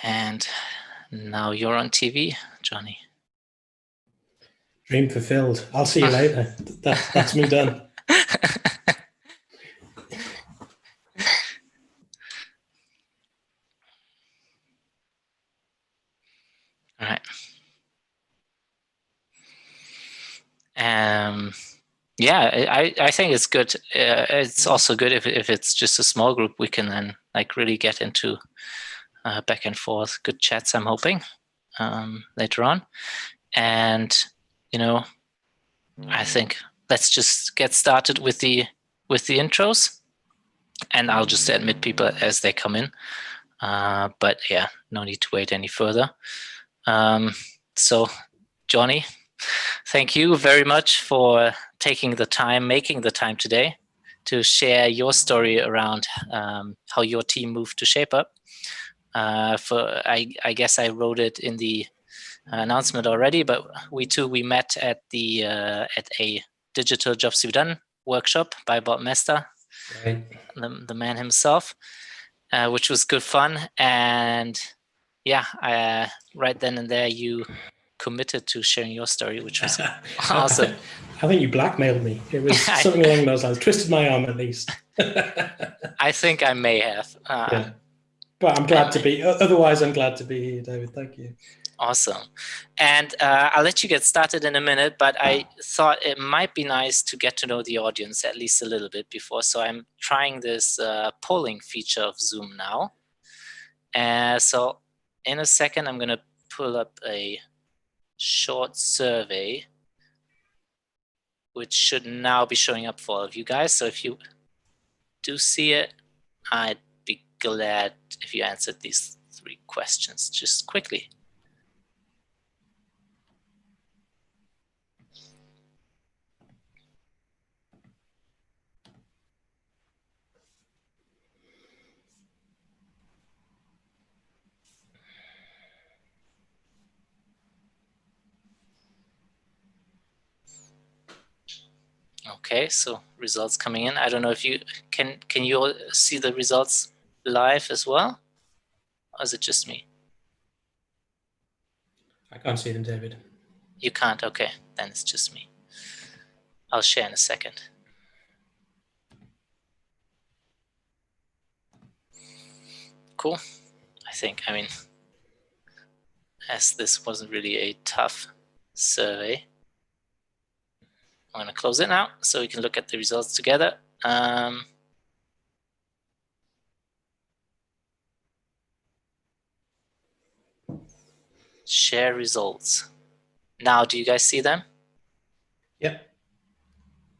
And now you're on TV, Jonny. Dream fulfilled. I'll see you later. That's me done. All right. Yeah, I think it's good. It's also good if it's just a small group, we can then like really get into back and forth, good chats, I'm hoping, later on. And, you know, I think let's just get started with the intros, and I'll just admit people as they come in. But yeah, no need to wait any further. So, Jonny, thank you very much for taking the time, making the time today to share your story around how your team moved to ShapeUp. I guess I wrote it in the announcement already, but we met at a digital jobs to be done workshop by Bob Moesta, Right. the man himself, which was good fun. And yeah, right then and there you committed to sharing your story, which was awesome. I think you blackmailed me. It was something along those lines. Twisted my arm at least. I think I may have. Yeah. But I'm glad to be. Otherwise, I'm glad to be here, David. Thank you. Awesome. And I'll let you get started in a minute, but I thought it might be nice to get to know the audience at least a little bit before. So I'm trying this polling feature of Zoom now. So in a second, I'm going to pull up a short survey, which should now be showing up for all of you guys. So if you do see it, I'd be glad if you answered these 3 questions just quickly. Okay, so results coming in. I don't know if you can you all see the results live as well? Or is it just me? I can't see them, David. You can't? Okay, then it's just me. I'll share in a second. Cool. I mean, as this wasn't really a tough survey, I'm going to close it now so we can look at the results together. Share results. Now, do you guys see them? Yep.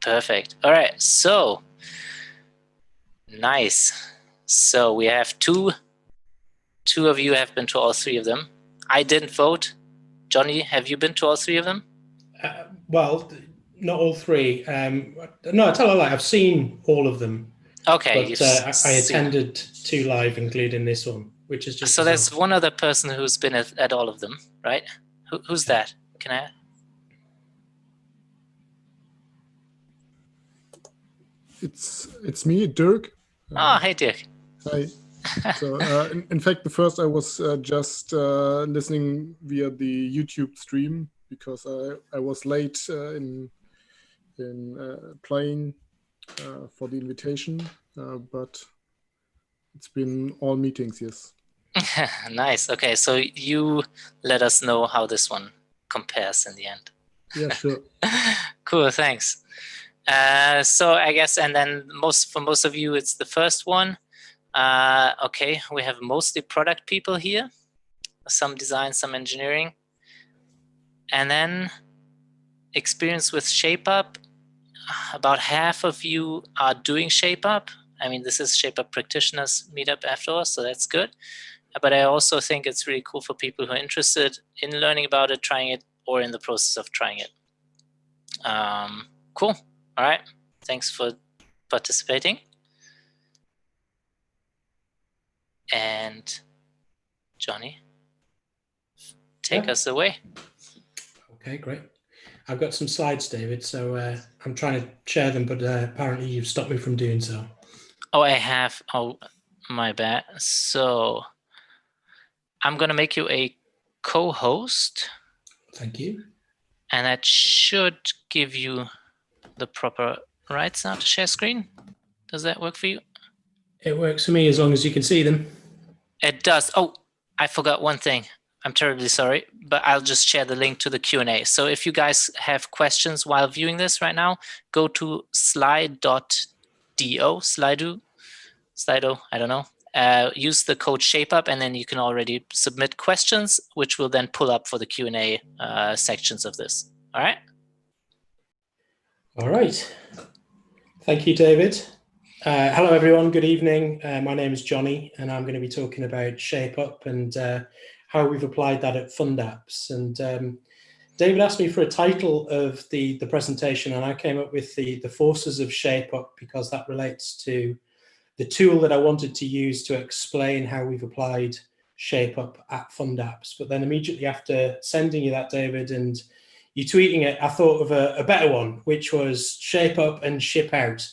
Perfect. All right, so nice. So we have two of you have been to all 3 of them. I didn't vote. Jonny, have you been to all 3 of them? Well, not all 3. No, I tell a lie. I've seen all of them. Okay. But I attended 2 live, including this one, which is just. So there's one other person who's been at all of them, right? Who's that? Can I? It's me, Dirk. Oh, hey, Dirk. Hi. So in fact, the first I was just listening via the YouTube stream because I was late in applying for the invitation, but it's been all meetings, yes. Nice. Okay, so you let us know how this one compares in the end. Yeah, sure. Cool, thanks. So I guess, and then for most of you, it's the first one. Okay, we have mostly product people here, some design, some engineering, and then experience with ShapeUp. About half of you are doing ShapeUp. I mean, this is ShapeUp practitioners meetup after all, so that's good. But I also think it's really cool for people who are interested in learning about it, trying it, or in the process of trying it. Cool. All right. Thanks for participating. And Jonny, take us away. Okay, great. I've got some slides, David, so I'm trying to share them, but apparently you've stopped me from doing so. Oh, I have. Oh, my bad. So I'm going to make you a co-host. Thank you. And that should give you the proper rights now to share screen. Does that work for you? It works for me as long as you can see them. It does. Oh, I forgot one thing. I'm terribly sorry, but I'll just share the link to the Q&A. So if you guys have questions while viewing this right now, go to slide.do, Slido, I don't know. Use the code ShapeUp, and then you can already submit questions, which will then pull up for the Q&A sections of this. All right? All right. Thank you, David. Hello, everyone. Good evening. My name is Jonny, and I'm going to be talking about ShapeUp and how we've applied that at FundApps. And David asked me for a title of the presentation, and I came up with the forces of ShapeUp because that relates to the tool that I wanted to use to explain how we've applied ShapeUp at FundApps. But then immediately after sending you that, David, and you tweeting it, I thought of a better one, which was ShapeUp and Ship Out.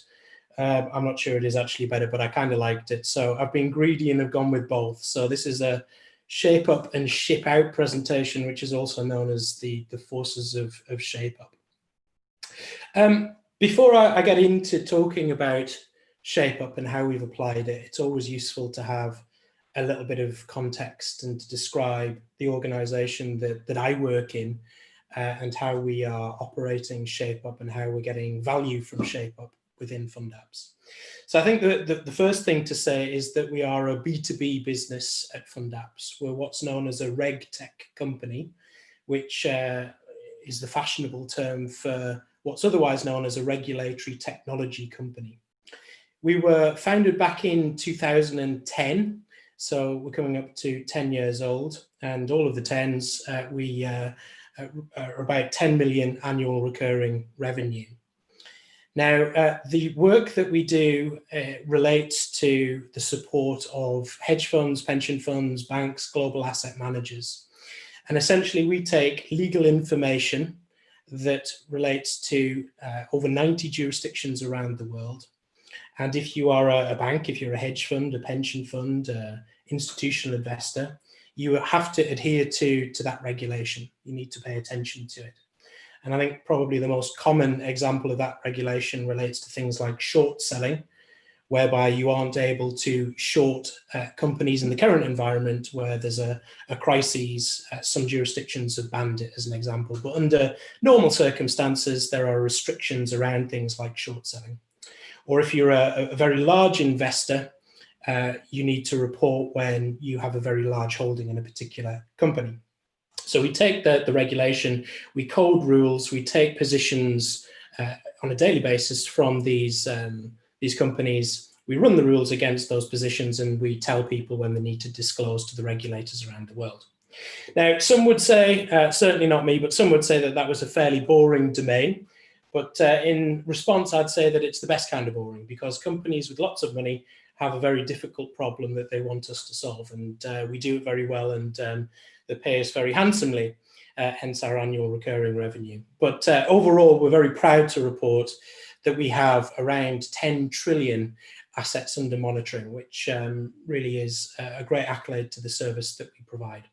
I'm not sure it is actually better, but I kind of liked it. So I've been greedy and have gone with both. So this is a ShapeUp and Ship Out presentation, which is also known as the forces of ShapeUp. Before I get into talking about ShapeUp and how we've applied it, it's always useful to have a little bit of context and to describe the organization that I work in and how we are operating ShapeUp and how we're getting value from ShapeUp within FundApps. So I think that the first thing to say is that we are a B2B business at FundApps. We're what's known as a reg tech company, which is the fashionable term for what's otherwise known as a regulatory technology company. We were founded back in 2010, so we're coming up to 10 years old, and all of the 10s, we are about 10 million annual recurring revenue. Now, the work that we do relates to the support of hedge funds, pension funds, banks, global asset managers. And essentially, we take legal information that relates to over 90 jurisdictions around the world. And if you are a bank, if you're a hedge fund, a pension fund, institutional investor, you have to adhere to that regulation. You need to pay attention to it. And I think probably the most common example of that regulation relates to things like short selling, whereby you aren't able to short companies in the current environment where there's a crisis. Some jurisdictions have banned it as an example, but under normal circumstances, there are restrictions around things like short selling. Or if you're a very large investor, you need to report when you have a very large holding in a particular company. So we take the regulation, we code rules, we take positions on a daily basis from these companies. We run the rules against those positions, and we tell people when they need to disclose to the regulators around the world. Now, some would say, certainly not me, but some would say that that was a fairly boring domain. But in response, I'd say that it's the best kind of boring, because companies with lots of money have a very difficult problem that they want us to solve. And we do it very well, and they pay us very handsomely, hence our annual recurring revenue. But overall, we're very proud to report that we have around 10 trillion assets under monitoring, which really is a great accolade to the service that we provide,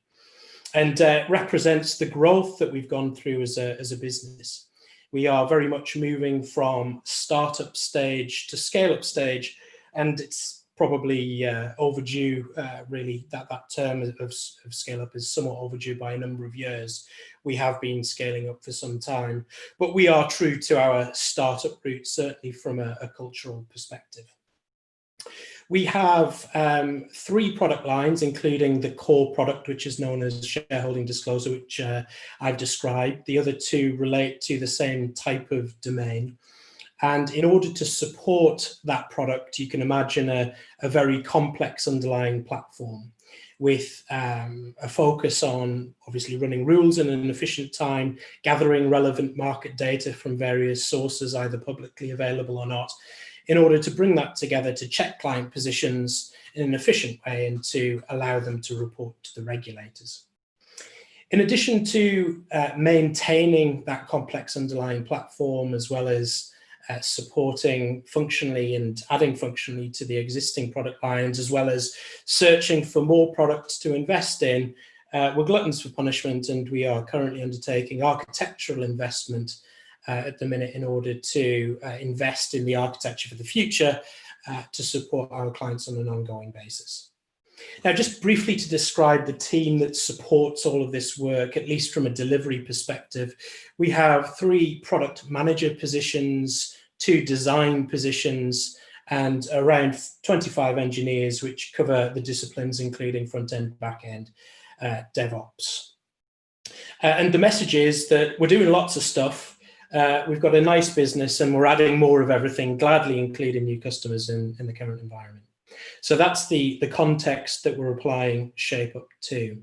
and represents the growth that we've gone through as a business. We are very much moving from startup stage to scale-up stage, and it's probably overdue, really, that term of scale-up is somewhat overdue by a number of years. We have been scaling up for some time, but we are true to our startup roots, certainly from a cultural perspective. We have 3 product lines, including the core product, which is known as shareholding disclosure, which I've described. The other 2 relate to the same type of domain. And in order to support that product, you can imagine a very complex underlying platform with a focus on obviously running rules in an efficient time, gathering relevant market data from various sources, either publicly available or not, in order to bring that together to check client positions in an efficient way and to allow them to report to the regulators. In addition to maintaining that complex underlying platform, as well as supporting functionally and adding functionally to the existing product lines, as well as searching for more products to invest in. We're gluttons for punishment, and we are currently undertaking architectural investment at the minute in order to invest in the architecture for the future to support our clients on an ongoing basis. Now, just briefly to describe the team that supports all of this work, at least from a delivery perspective, we have 3 product manager positions, 2 design positions, and around 25 engineers, which cover the disciplines including front-end, back-end, DevOps. And the message is that we're doing lots of stuff. We've got a nice business and we're adding more of everything, gladly including new customers in the current environment. So that's the context that we're applying ShapeUp to.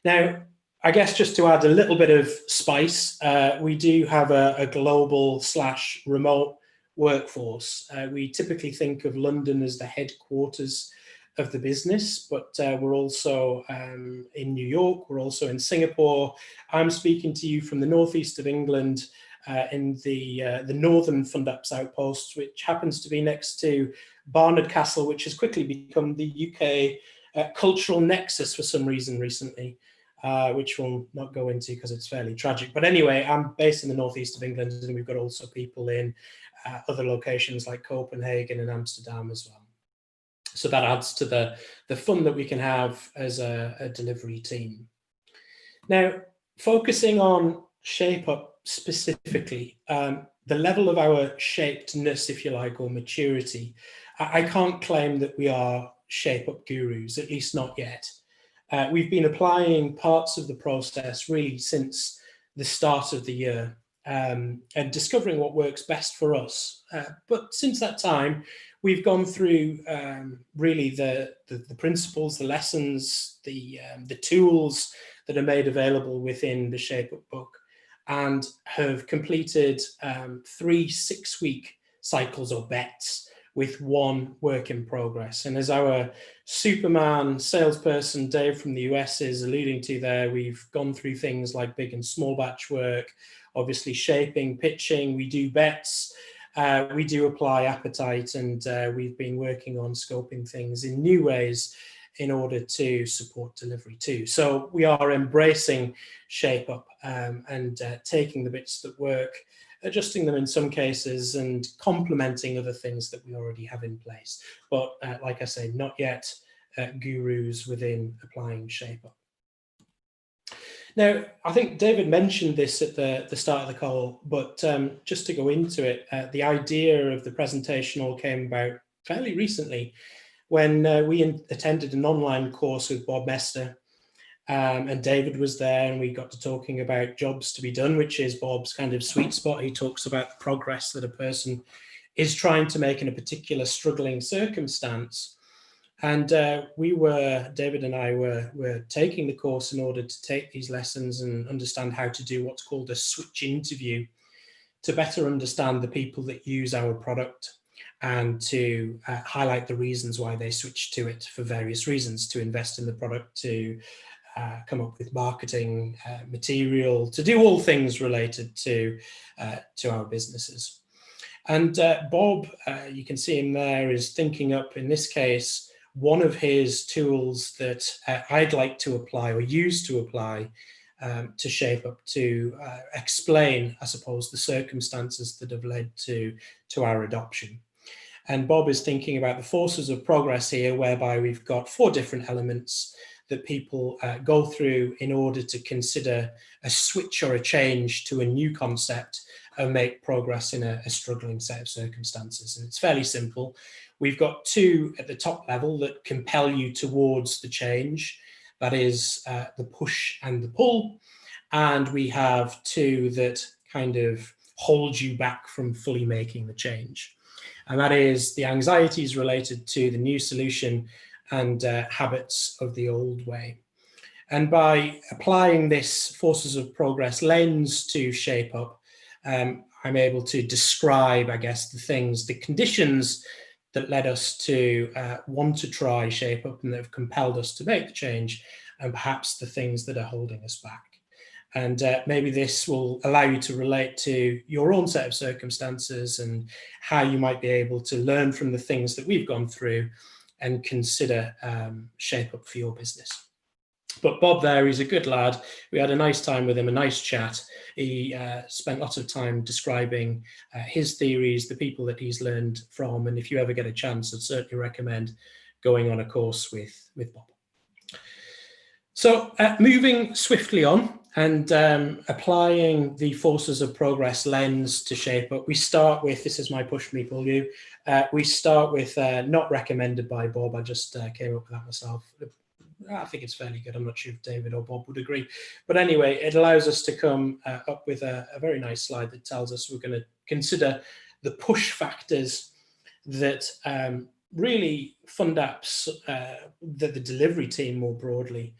Now, I guess just to add a little bit of spice, we do have a global/remote workforce. We typically think of London as the headquarters of the business, but we're also in New York, we're also in Singapore. I'm speaking to you from the northeast of England in the northern FundApps outpost, which happens to be next to Barnard Castle, which has quickly become the UK cultural nexus for some reason recently, which we'll not go into because it's fairly tragic. But anyway, I'm based in the northeast of England, and we've got also people in other locations like Copenhagen and Amsterdam as well. So that adds to the fun that we can have as a delivery team. Now, focusing on ShapeUp specifically, the level of our shapedness, if you like, or maturity, I can't claim that we are ShapeUp gurus, at least not yet. We've been applying parts of the process really since the start of the year and discovering what works best for us. But since that time, we've gone through really the principles, the lessons, the tools that are made available within the ShapeUp book, and have completed 3 6-week cycles or bets with 1 work in progress. And as our Superman salesperson, Dave from the US, is alluding to there, we've gone through things like big and small batch work, obviously shaping, pitching, we do bets, we do apply appetite, and we've been working on scoping things in new ways in order to support delivery too. So we are embracing ShapeUp and taking the bits that work, adjusting them in some cases, and complementing other things that we already have in place. But like I say, not yet gurus within applying ShapeUp. Now, I think David mentioned this at the start of the call, but just to go into it, the idea of the presentation all came about fairly recently when we attended an online course with Bob Moesta, and David was there, and we got to talking about jobs to be done, which is Bob's kind of sweet spot. He talks about the progress that a person is trying to make in a particular struggling circumstance. And David and I were taking the course in order to take these lessons and understand how to do what's called a switch interview to better understand the people that use our product and to highlight the reasons why they switch to it for various reasons, to invest in the product, to come up with marketing material, to do all things related to our businesses. And Bob, you can see him there, is thinking up, in this case, one of his tools that I'd like to apply or use to apply to ShapeUp to explain, I suppose, the circumstances that have led to our adoption. And Bob is thinking about the forces of progress here, whereby we've got 4 different elements that people go through in order to consider a switch or a change to a new concept and make progress in a struggling set of circumstances. And it's fairly simple. We've got 2 at the top level that compel you towards the change. That is the push and the pull. And we have 2 that kind of hold you back from fully making the change. And that is the anxieties related to the new solution and habits of the old way. And by applying this forces of progress lens to ShapeUp, I'm able to describe, I guess, the conditions that led us to want to try ShapeUp and that have compelled us to make the change, and perhaps the things that are holding us back. And maybe this will allow you to relate to your own set of circumstances and how you might be able to learn from the things that we've gone through and consider shape up for your business. But Bob there, he's a good lad. We had a nice time with him, a nice chat. He spent lots of time describing his theories, the people that he's learned from. And if you ever get a chance, I'd certainly recommend going on a course with Bob. So moving swiftly on and applying the forces of progress lens to shape up, we start with, this is my Pushme pullyou, we start with not recommended by Bob. I just came up with that myself. I think it's fairly good. I'm not sure if David or Bob would agree. But anyway, it allows us to come up with a very nice slide that tells us we're going to consider the push factors that really FundApps, that the delivery team more broadly,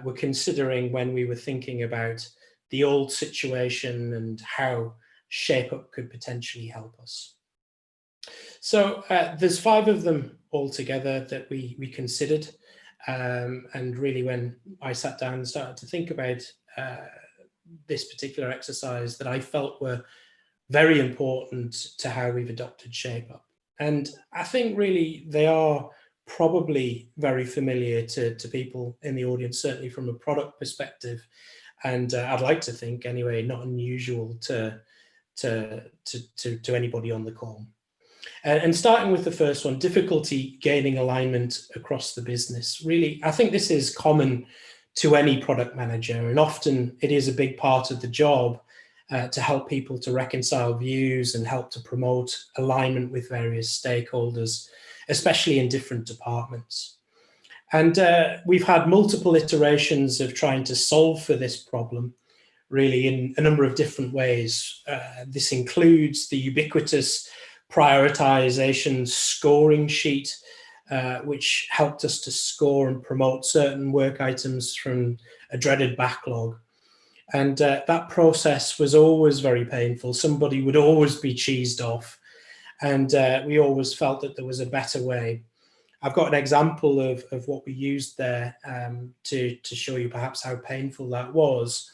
were considering when we were thinking about the old situation and how ShapeUp could potentially help us. So there's 5 of them altogether that we considered. And really, when I sat down and started to think about this particular exercise, that I felt were very important to how we've adopted ShapeUp. And I think really they are probably very familiar to people in the audience, certainly from a product perspective. And I'd like to think, anyway, not unusual to anybody on the call. And starting with the first one, difficulty gaining alignment across the business. Really, I think this is common to any product manager, and often it is a big part of the job to help people to reconcile views and help to promote alignment with various stakeholders, especially in different departments. And we've had multiple iterations of trying to solve for this problem, really, in a number of different ways. This includes the ubiquitous prioritization scoring sheet, which helped us to score and promote certain work items from a dreaded backlog. And that process was always very painful. Somebody would always be cheesed off. And we always felt that there was a better way. I've got an example of what we used there to show you perhaps how painful that was.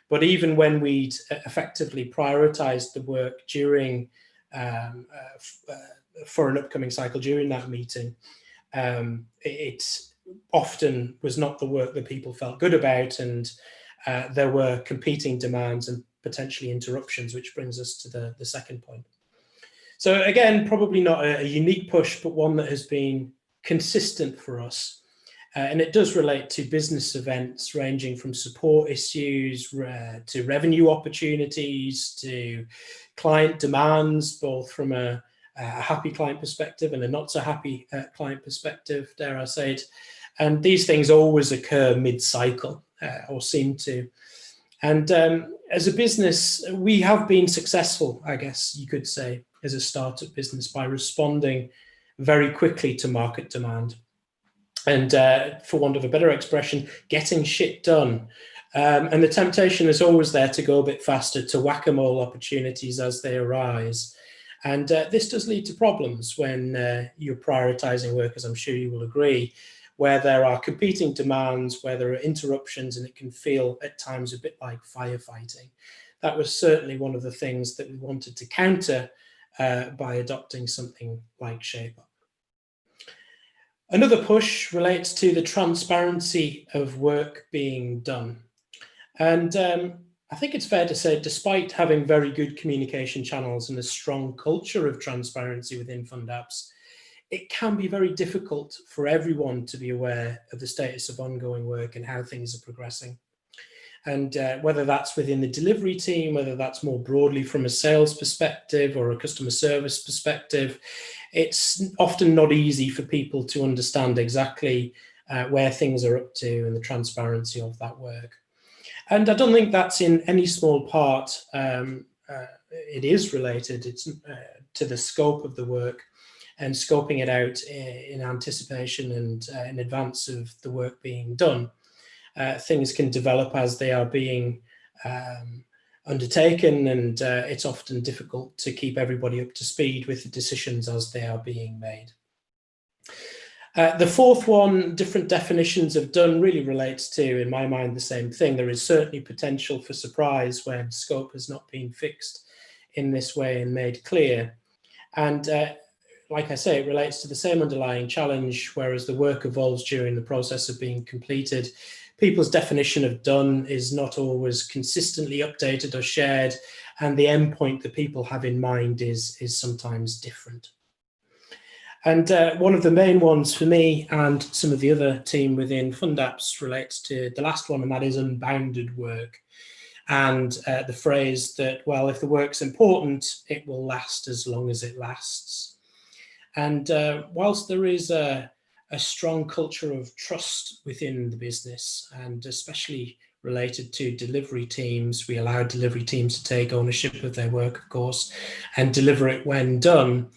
But even when we'd effectively prioritized the work during for an upcoming cycle during that meeting, it often was not the work that people felt good about, and there were competing demands and potentially interruptions, which brings us to the second point. So again, probably not a unique push, but one that has been consistent for us. And it does relate to business events ranging from support issues to revenue opportunities to client demands, both from a happy client perspective and a not so happy client perspective, dare I say it. And these things always occur mid-cycle or seem to. And as a business, we have been successful, I guess you could say, as a startup business by responding very quickly to market demand. And for want of a better expression, getting shit done. And the temptation is always there to go a bit faster, to whack-a-mole opportunities as they arise. And this does lead to problems when you're prioritizing work, as I'm sure you will agree, where there are competing demands, where there are interruptions, and it can feel at times a bit like firefighting. That was certainly one of the things that we wanted to counter by adopting something like ShapeUp. Another push relates to the transparency of work being done. And I think it's fair to say, despite having very good communication channels and a strong culture of transparency within FundApps, it can be very difficult for everyone to be aware of the status of ongoing work and how things are progressing. And whether that's within the delivery team, whether that's more broadly from a sales perspective or a customer service perspective, it's often not easy for people to understand exactly where things are up to and the transparency of that work. And I don't think that's in any small part, it is related to the scope of the work and scoping it out in anticipation and in advance of the work being done. Things can develop as they are being undertaken, and it's often difficult to keep everybody up to speed with the decisions as they are being made. The fourth one, different definitions of done, really relates to, in my mind, the same thing. There is certainly potential for surprise when scope has not been fixed in this way and made clear. And like I say, it relates to the same underlying challenge, whereas the work evolves during the process of being completed. People's definition of done is not always consistently updated or shared, and the endpoint that people have in mind is sometimes different. And one of the main ones for me and some of the other team within FundApps relates to the last one, and that is unbounded work. And the phrase that, well, if the work's important, it will last as long as it lasts. And whilst there is a strong culture of trust within the business, and especially related to delivery teams, we allow delivery teams to take ownership of their work, of course, and deliver it when done.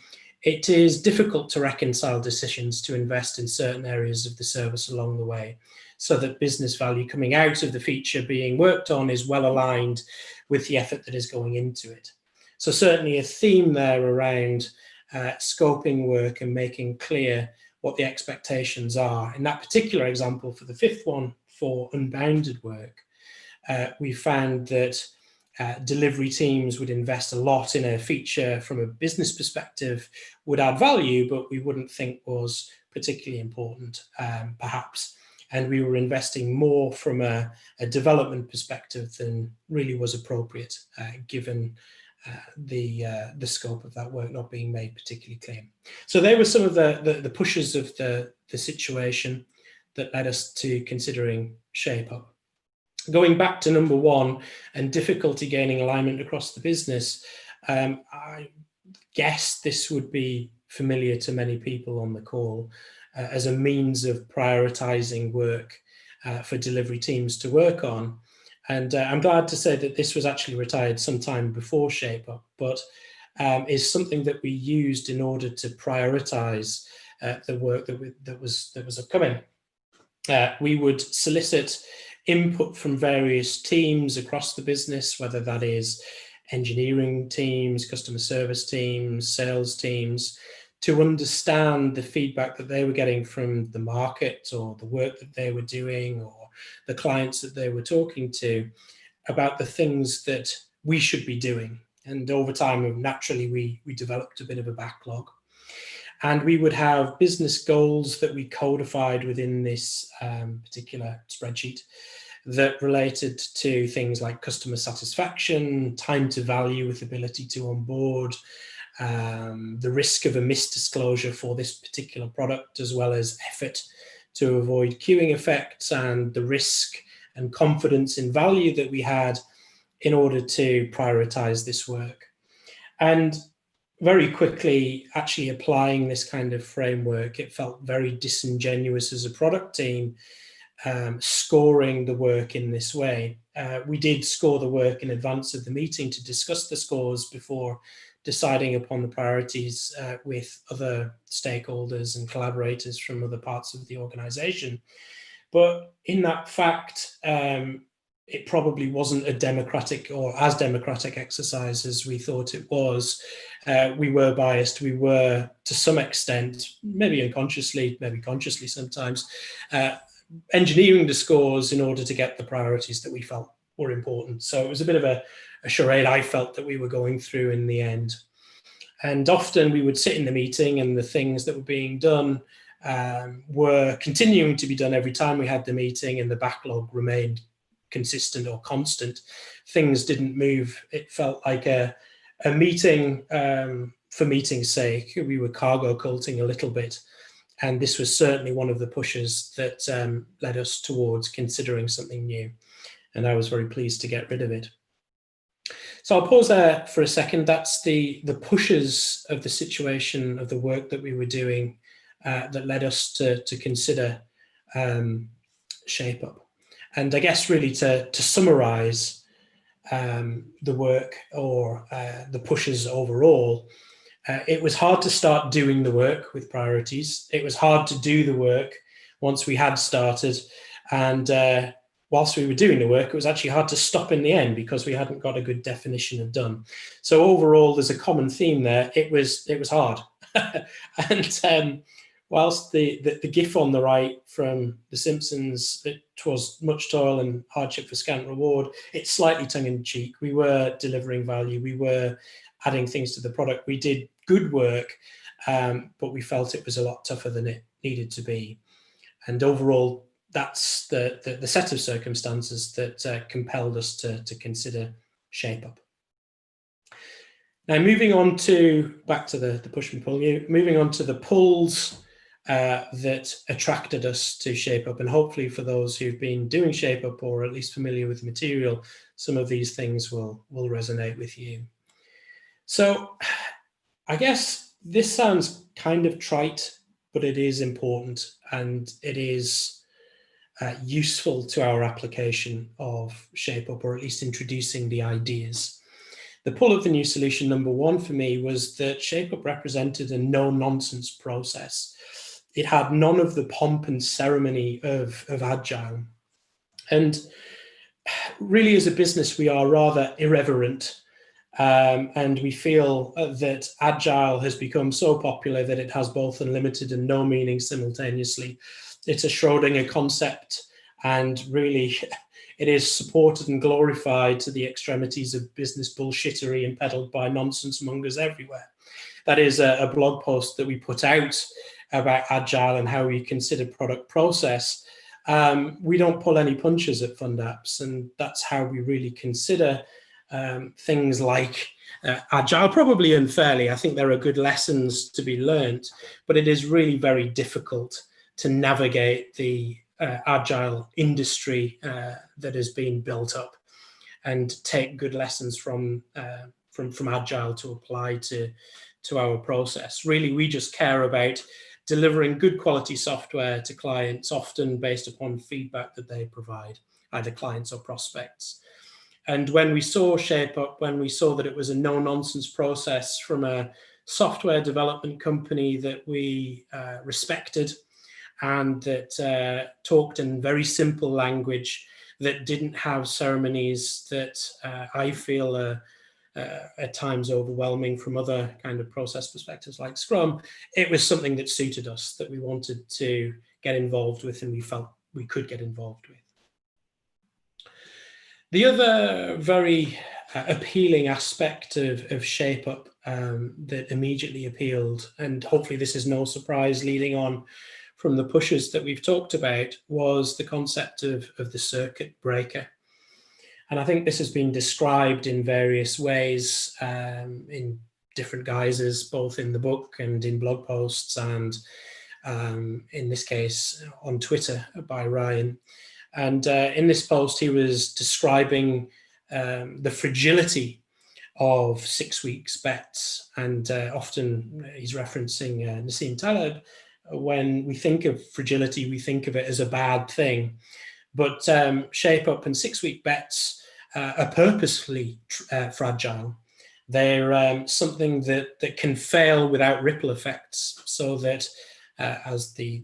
It is difficult to reconcile decisions to invest in certain areas of the service along the way, so that business value coming out of the feature being worked on is well aligned with the effort that is going into it. So certainly a theme there around scoping work and making clear what the expectations are. In that particular example, for the fifth one, for unbounded work, we found that delivery teams would invest a lot in a feature from a business perspective, would add value, but we wouldn't think was particularly important, perhaps. And we were investing more from a development perspective than really was appropriate, given the scope of that work not being made particularly clear. So they were some of the pushes of the situation that led us to considering Shape Up. Going back to number one, and difficulty gaining alignment across the business, I guess this would be familiar to many people on the call as a means of prioritizing work for delivery teams to work on. And I'm glad to say that this was actually retired sometime before Shape Up, but is something that we used in order to prioritize the work that was upcoming. We would solicit input from various teams across the business, whether that is engineering teams, customer service teams, sales teams, to understand the feedback that they were getting from the market or the work that they were doing or the clients that they were talking to about the things that we should be doing. And over time, naturally, we developed a bit of a backlog. And we would have business goals that we codified within this particular spreadsheet that related to things like customer satisfaction, time to value with ability to onboard, the risk of a misdisclosure for this particular product, as well as effort to avoid queuing effects, and the risk and confidence in value that we had in order to prioritize this work. And very quickly, actually applying this kind of framework, it felt very disingenuous as a product team, scoring the work in this way. We did score the work in advance of the meeting to discuss the scores before deciding upon the priorities with other stakeholders and collaborators from other parts of the organization. But in that fact, it probably wasn't a democratic or as democratic exercise as we thought it was. We were biased. We were, to some extent, maybe unconsciously, maybe consciously sometimes, engineering the scores in order to get the priorities that we felt were important. So it was a bit of a charade I felt that we were going through in the end. And often we would sit in the meeting and the things that were being done were continuing to be done every time we had the meeting, and the backlog remained consistent or constant. Things didn't move. It felt like a meeting for meeting's sake. We were cargo culting a little bit. And this was certainly one of the pushes that led us towards considering something new. And I was very pleased to get rid of it. So I'll pause there for a second. That's the pushes of the situation, of the work that we were doing that led us to consider Shape Up. And I guess really to summarize the work or the pushes overall, it was hard to start doing the work with priorities. It was hard to do the work once we had started. And whilst we were doing the work, it was actually hard to stop in the end because we hadn't got a good definition of done. So overall, there's a common theme there. It was hard. And whilst the gif on the right from The Simpsons, it was much toil and hardship for scant reward, it's slightly tongue-in-cheek. We were delivering value. We were adding things to the product. We did good work, but we felt it was a lot tougher than it needed to be. And overall, that's the set of circumstances that compelled us to consider ShapeUp. Now, moving on to, back to the push and pull you, moving on to the pulls that attracted us to ShapeUp, and hopefully for those who've been doing ShapeUp or at least familiar with the material, some of these things will resonate with you. So I guess this sounds kind of trite, but it is important, and it is useful to our application of ShapeUp, or at least introducing the ideas. The pull of the new solution, number one for me, was that ShapeUp represented a no-nonsense process. It had none of the pomp and ceremony of Agile. And really, as a business, we are rather irreverent. And we feel that Agile has become so popular that it has both unlimited and no meaning simultaneously. It's a Schrödinger concept, and really it is supported and glorified to the extremities of business bullshittery and peddled by nonsense mongers everywhere. That is a blog post that we put out about Agile and how we consider product process. We don't pull any punches at FundApps, and that's how we really consider things like Agile, probably unfairly. I think there are good lessons to be learned, but it is really very difficult to navigate the Agile industry that has been built up and take good lessons from Agile to apply to our process. Really, we just care about delivering good quality software to clients, often based upon feedback that they provide, either clients or prospects. And when we saw ShapeUp, when we saw that it was a no-nonsense process from a software development company that we respected, and that talked in very simple language, that didn't have ceremonies that I feel are at times overwhelming from other kind of process perspectives like Scrum, it was something that suited us, that we wanted to get involved with, and we felt we could get involved with. The other very appealing aspect of ShapeUp that immediately appealed, and hopefully this is no surprise leading on from the pushes that we've talked about, was the concept of the circuit breaker. And I think this has been described in various ways, in different guises, both in the book and in blog posts, and in this case on Twitter by Ryan. And in this post, he was describing the fragility of 6 weeks bets. And often he's referencing Nassim Taleb. When we think of fragility, we think of it as a bad thing. But ShapeUp and 6 week bets are purposefully fragile. They're something that can fail without ripple effects, so that as the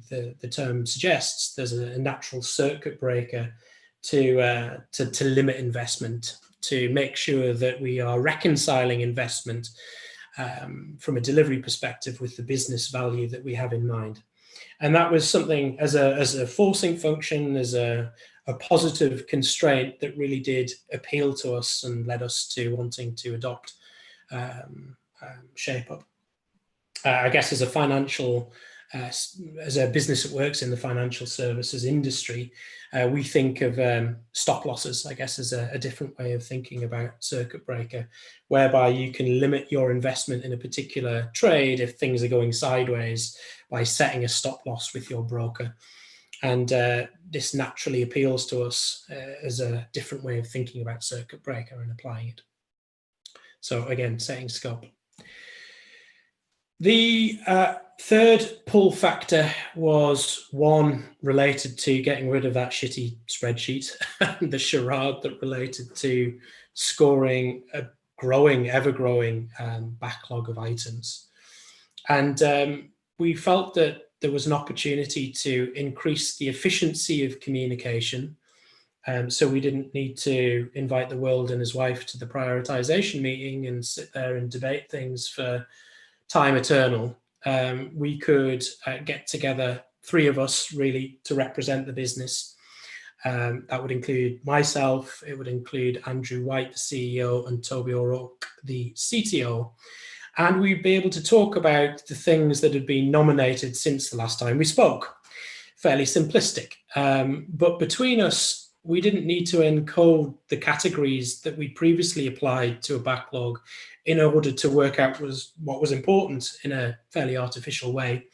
term suggests, there's a natural circuit breaker to limit investment, to make sure that we are reconciling investment from a delivery perspective with the business value that we have in mind. And that was something as a forcing function, as a positive constraint that really did appeal to us and led us to wanting to adopt ShapeUp. I guess as a financial as a business that works in the financial services industry, we think of stop losses, I guess, as a different way of thinking about circuit breaker, whereby you can limit your investment in a particular trade if things are going sideways by setting a stop loss with your broker. And this naturally appeals to us as a different way of thinking about circuit breaker and applying it. So again, setting scope. The third pull factor was one related to getting rid of that shitty spreadsheet, the charade that related to scoring a growing, ever-growing backlog of items. And we felt that there was an opportunity to increase the efficiency of communication. So we didn't need to invite the world and his wife to the prioritization meeting and sit there and debate things for time eternal. we could get together, 3 of us really, to represent the business. That would include myself, it would include Andrew White, the CEO, and Toby O'Rourke, the CTO. And we'd be able to talk about the things that had been nominated since the last time we spoke. Fairly simplistic. But between us, we didn't need to encode the categories that we previously applied to a backlog in order to work out what was important in a fairly artificial way.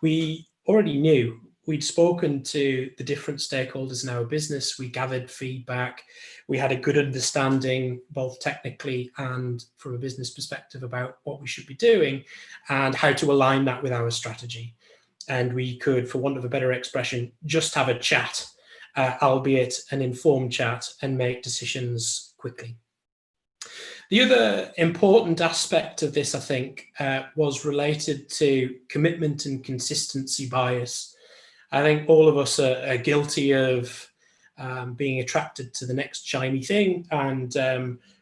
We already knew. We'd spoken to the different stakeholders in our business. We gathered feedback. We had a good understanding, both technically and from a business perspective, about what we should be doing and how to align that with our strategy. And we could, for want of a better expression, just have a chat, albeit an informed chat, and make decisions quickly. The other important aspect of this, I think, was related to commitment and consistency bias. I think all of us are guilty of being attracted to the next shiny thing. And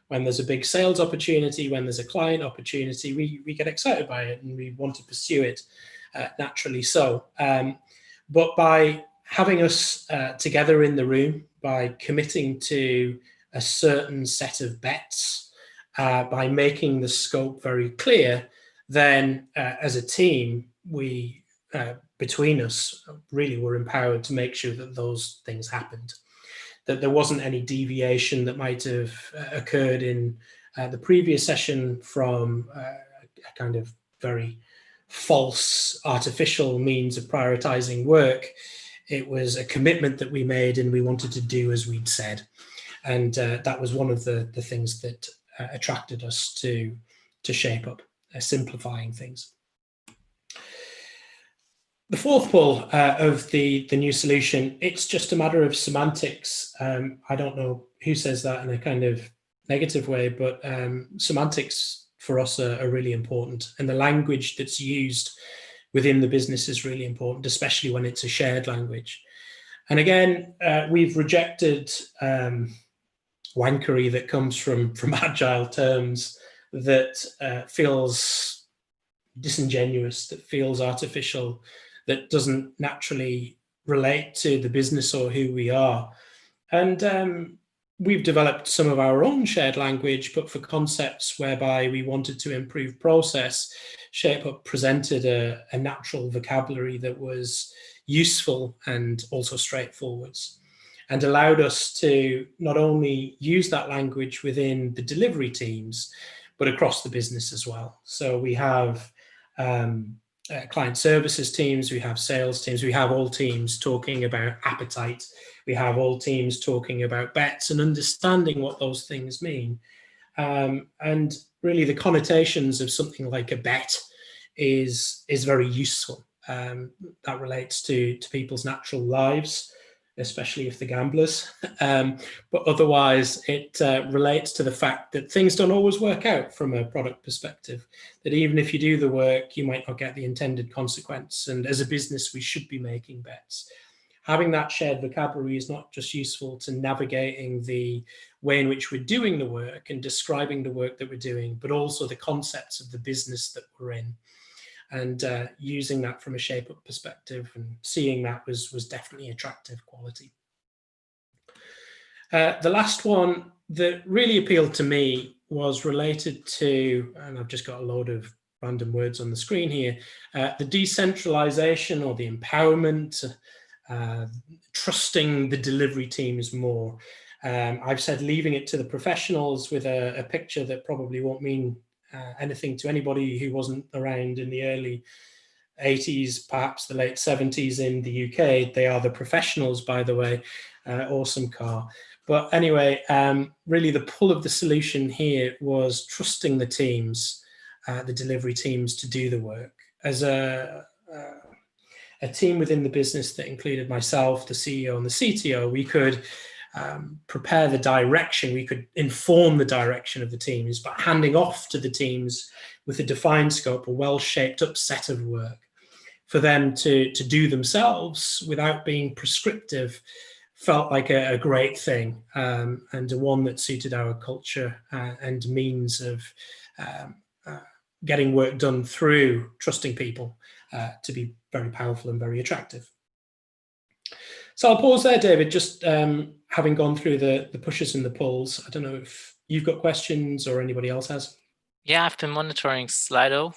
when there's a big sales opportunity, when there's a client opportunity, we get excited by it and we want to pursue it, naturally so. But by having us together in the room, by committing to a certain set of bets, by making the scope very clear, then as a team, we between us really were empowered to make sure that those things happened, that there wasn't any deviation that might have occurred in the previous session from a kind of very false, artificial means of prioritizing work. It was a commitment that we made and we wanted to do as we'd said. And that was one of the things that attracted us to Shape Up, simplifying things. The fourth pull of the new solution, it's just a matter of semantics. I don't know who says that in a kind of negative way, but semantics for us are really important. And the language that's used within the business is really important, especially when it's a shared language. And again, we've rejected wankery that comes from agile terms that feels disingenuous, that feels artificial, that doesn't naturally relate to the business or who we are. And we've developed some of our own shared language, but for concepts whereby we wanted to improve process, Shape Up presented a natural vocabulary that was useful and also straightforward, and allowed us to not only use that language within the delivery teams, but across the business as well. So we have client services teams, we have sales teams, we have all teams talking about appetite, we have all teams talking about bets and understanding what those things mean. And really the connotations of something like a bet is very useful. That relates to people's natural lives, especially if they're gamblers. But otherwise, it relates to the fact that things don't always work out from a product perspective, that even if you do the work, you might not get the intended consequence. And as a business, we should be making bets. Having that shared vocabulary is not just useful to navigating the way in which we're doing the work and describing the work that we're doing, but also the concepts of the business that we're in. And using that from a Shape Up perspective and seeing that was definitely attractive quality. The last one that really appealed to me was related to, and I've just got a load of random words on the screen here, the decentralization or the empowerment, trusting the delivery teams more. I've said leaving it to the professionals with a picture that probably won't mean anything to anybody who wasn't around in the early 80s, perhaps the late 70s in the UK. They are the professionals, by the way. Awesome car. But anyway, really the pull of the solution here was trusting the teams, the delivery teams, to do the work. As a team within the business that included myself, the CEO and the CTO, we could prepare the direction, we could inform the direction of the teams by handing off to the teams with a defined scope, a well-shaped up set of work for them to do themselves without being prescriptive. Felt like a great thing, and one that suited our culture and means of getting work done through trusting people to be very powerful and very attractive. So I'll pause there, David, just having gone through the pushes and the pulls. I don't know if you've got questions or anybody else has. Yeah, I've been monitoring Slido.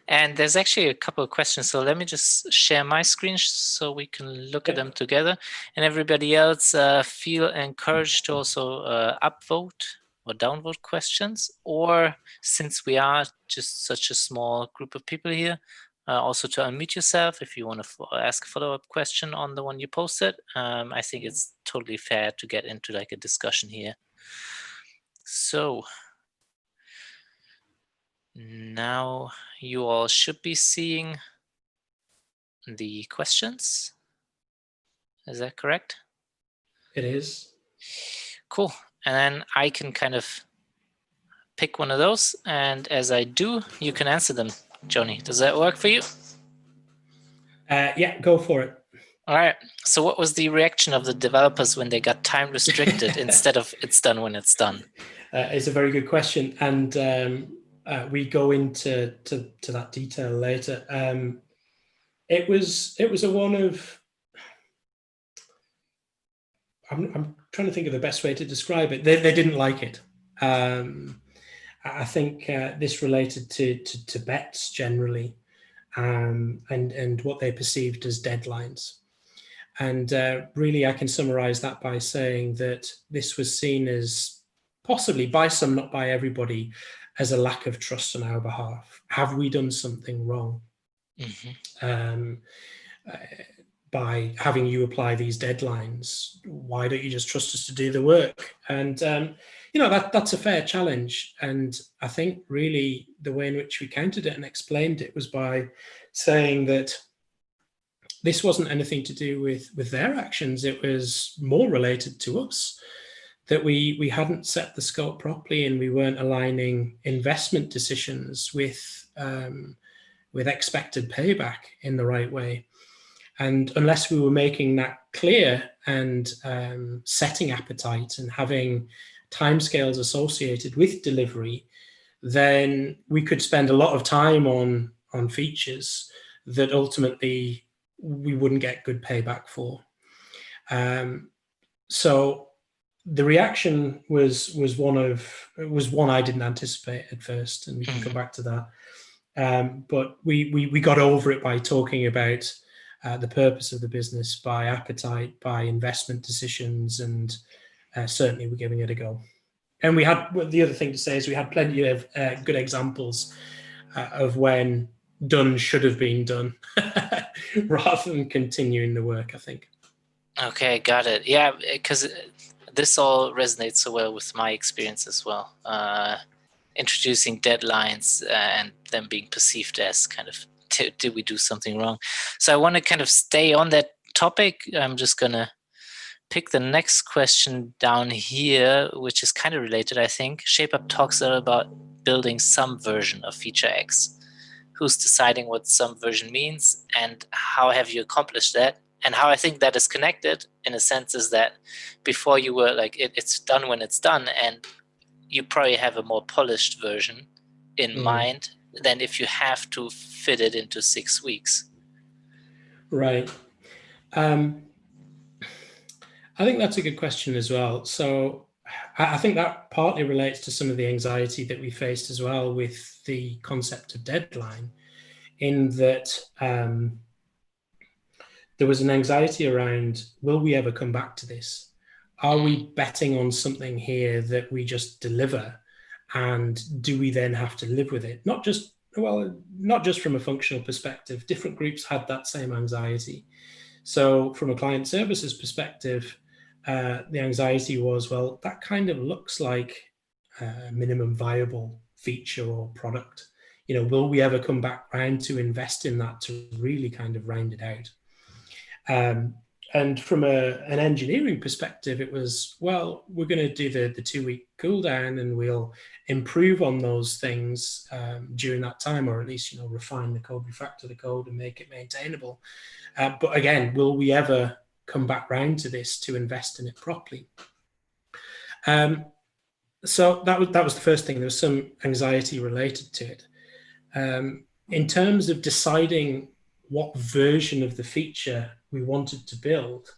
And there's actually a couple of questions. So let me just share my screen so we can look at them together. And everybody else feel encouraged to also upvote or downvote questions. Or since we are just such a small group of people here, also to unmute yourself if you want to ask a follow-up question on the one you posted. I think it's totally fair to get into like a discussion here. So now you all should be seeing the questions. Is that correct? It is. Cool. And then I can kind of pick one of those. And as I do, you can answer them, Jonny. Does that work for you? Yeah, go for it. All right. So what was the reaction of the developers when they got time restricted instead of it's done when it's done? It's a very good question. And we go into that detail later. It was a one of, I'm trying to think of the best way to describe it. They didn't like it. I think this related to bets generally, and what they perceived as deadlines. And really, I can summarize that by saying that this was seen as, possibly by some, not by everybody, as a lack of trust on our behalf. Have we done something wrong? Mm-hmm. By having you apply these deadlines? Why don't you just trust us to do the work? And that's a fair challenge. And I think really the way in which we countered it and explained it was by saying that this wasn't anything to do with their actions. It was more related to us, that we hadn't set the scope properly and we weren't aligning investment decisions with expected payback in the right way. And unless we were making that clear and setting appetite and having timescales associated with delivery, then we could spend a lot of time on features that ultimately we wouldn't get good payback for. So the reaction was one I didn't anticipate at first, and we can come back to that. But we got over it by talking about the purpose of the business, by appetite, by investment decisions, and certainly we're giving it a go. And we had, the other thing to say is we had plenty of good examples of when done should have been done rather than continuing the work, I think. Okay, got it. Yeah, because this all resonates so well with my experience as well. Introducing deadlines and them being perceived as kind of, did we do something wrong? So I want to kind of stay on that topic. I'm just going to pick the next question down here, which is kind of related, I think. ShapeUp talks a lot about building some version of feature X. Who's deciding what some version means, and how have you accomplished that? And how I think that is connected in a sense is that before you were like, it's done when it's done, and you probably have a more polished version in mind than if you have to fit it into 6 weeks. Right. I think that's a good question as well. So I think that partly relates to some of the anxiety that we faced as well with the concept of deadline, in that there was an anxiety around, will we ever come back to this? Are we betting on something here that we just deliver? And do we then have to live with it? Not just from a functional perspective. Different groups had that same anxiety. So from a client services perspective, the anxiety was, well, that kind of looks like a minimum viable feature or product. Will we ever come back round to invest in that to really kind of round it out? And from an engineering perspective, it was, well, we're going to do the 2-week cool down and we'll improve on those things during that time, or at least, refine the code, refactor the code and make it maintainable. But again, will we ever come back round to this to invest in it properly? So that was the first thing. There was some anxiety related to it. In terms of deciding what version of the feature we wanted to build,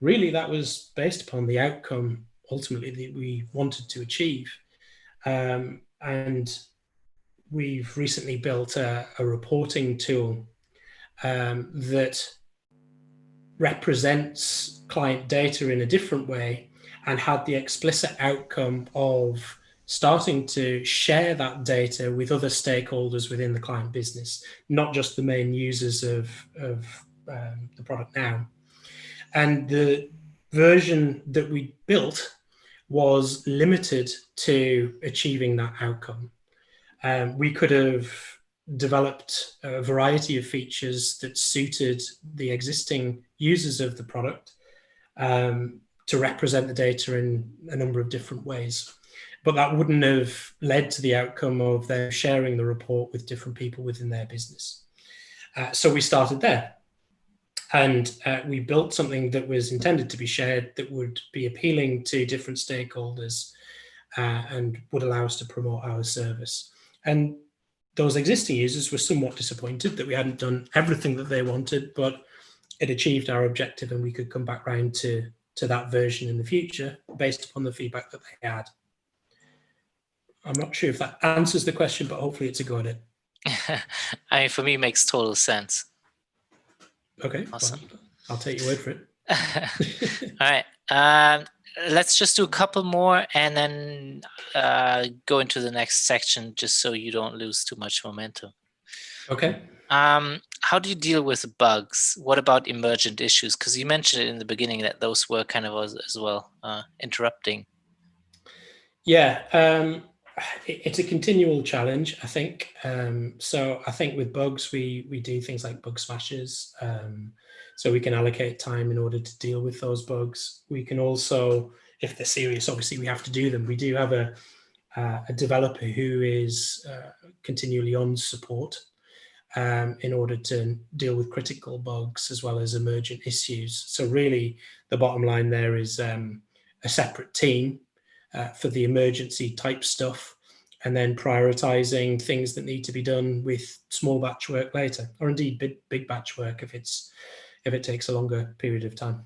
really that was based upon the outcome ultimately that we wanted to achieve. And we've recently built a reporting tool that represents client data in a different way and had the explicit outcome of starting to share that data with other stakeholders within the client business, not just the main users of the product now. And the version that we built was limited to achieving that outcome. We could have developed a variety of features that suited the existing users of the product to represent the data in a number of different ways. But that wouldn't have led to the outcome of them sharing the report with different people within their business. So we started there. And we built something that was intended to be shared that would be appealing to different stakeholders and would allow us to promote our service. And those existing users were somewhat disappointed that we hadn't done everything that they wanted, but it achieved our objective and we could come back round to that version in the future based upon the feedback that they had. I'm not sure if that answers the question, but hopefully it's a go at it. I mean, for me, it makes total sense. Okay, awesome. Well, I'll take your word for it. All right. Let's just do a couple more and then go into the next section just so you don't lose too much momentum. Okay. How do you deal with bugs? What about emergent issues? Because you mentioned it in the beginning that those were kind of as well interrupting. Yeah, it's a continual challenge, I think. So I think with bugs, we do things like bug smashes. So we can allocate time in order to deal with those bugs. We can also, if they're serious, obviously we have to do them. We do have a developer who is continually on support in order to deal with critical bugs as well as emergent issues. So really the bottom line there is a separate team for the emergency type stuff, and then prioritizing things that need to be done with small batch work later, or indeed big batch work if it takes a longer period of time.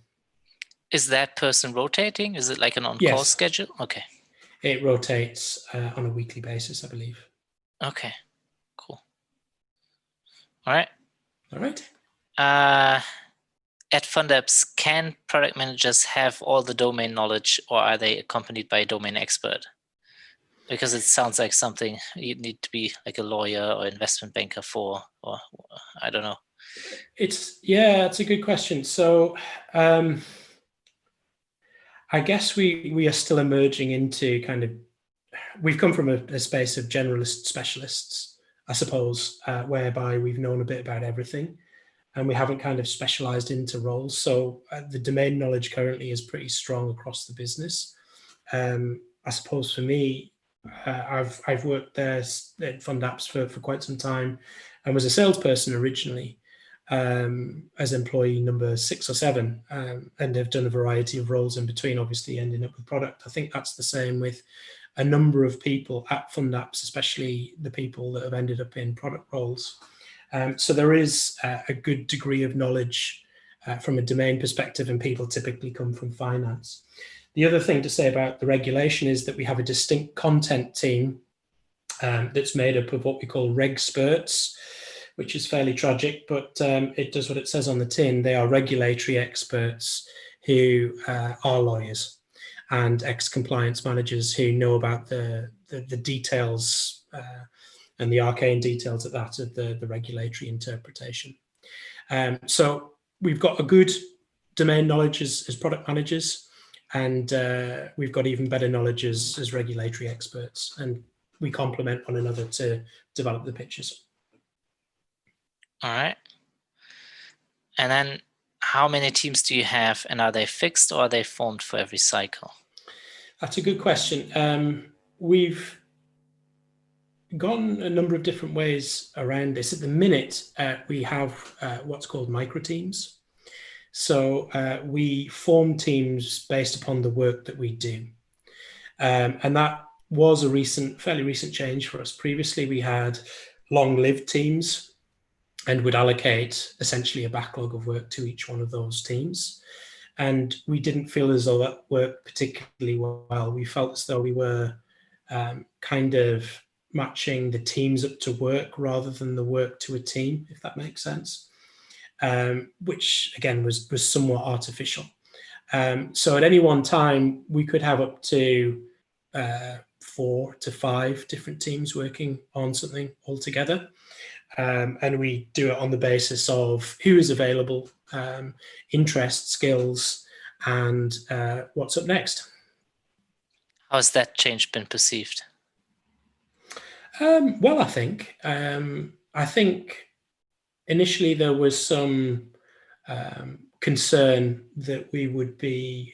Is that person rotating? Is it like an on-call schedule? Okay. It rotates on a weekly basis, I believe. Okay, cool. All right. All right. At FundApps, can product managers have all the domain knowledge, or are they accompanied by a domain expert? Because it sounds like something you need to be like a lawyer or investment banker for, or I don't know. It's a good question. So I guess we are still emerging into kind of, we've come from a space of generalist specialists, I suppose, whereby we've known a bit about everything and we haven't kind of specialized into roles. So the domain knowledge currently is pretty strong across the business. I suppose for me, I've worked there at FundApps for quite some time and was a salesperson originally as employee number 6 or 7, and have done a variety of roles in between, obviously ending up with product. I think that's the same with a number of people at FundApps, especially the people that have ended up in product roles. So there is a good degree of knowledge from a domain perspective, and people typically come from finance. The other thing to say about the regulation is that we have a distinct content team that's made up of what we call regexperts, which is fairly tragic, but it does what it says on the tin. They are regulatory experts who are lawyers and ex-compliance managers who know about the details and the arcane details of that, of the regulatory interpretation. So we've got a good domain knowledge as product managers, and we've got even better knowledge as regulatory experts, and we complement one another to develop the pictures. All right. And then how many teams do you have, and are they fixed or are they formed for every cycle? That's a good question. We've gone a number of different ways around this. At the minute, we have what's called micro teams. So we form teams based upon the work that we do. And that was a fairly recent change for us. Previously, we had long-lived teams and would allocate essentially a backlog of work to each one of those teams. And we didn't feel as though that worked particularly well. We felt as though we were kind of matching the teams up to work rather than the work to a team, if that makes sense, which again was somewhat artificial. So at any one time, we could have up to 4 to 5 different teams working on something altogether. And we do it on the basis of who is available, interest, skills, and what's up next. How has that change been perceived? Well, I think initially there was some concern that we would be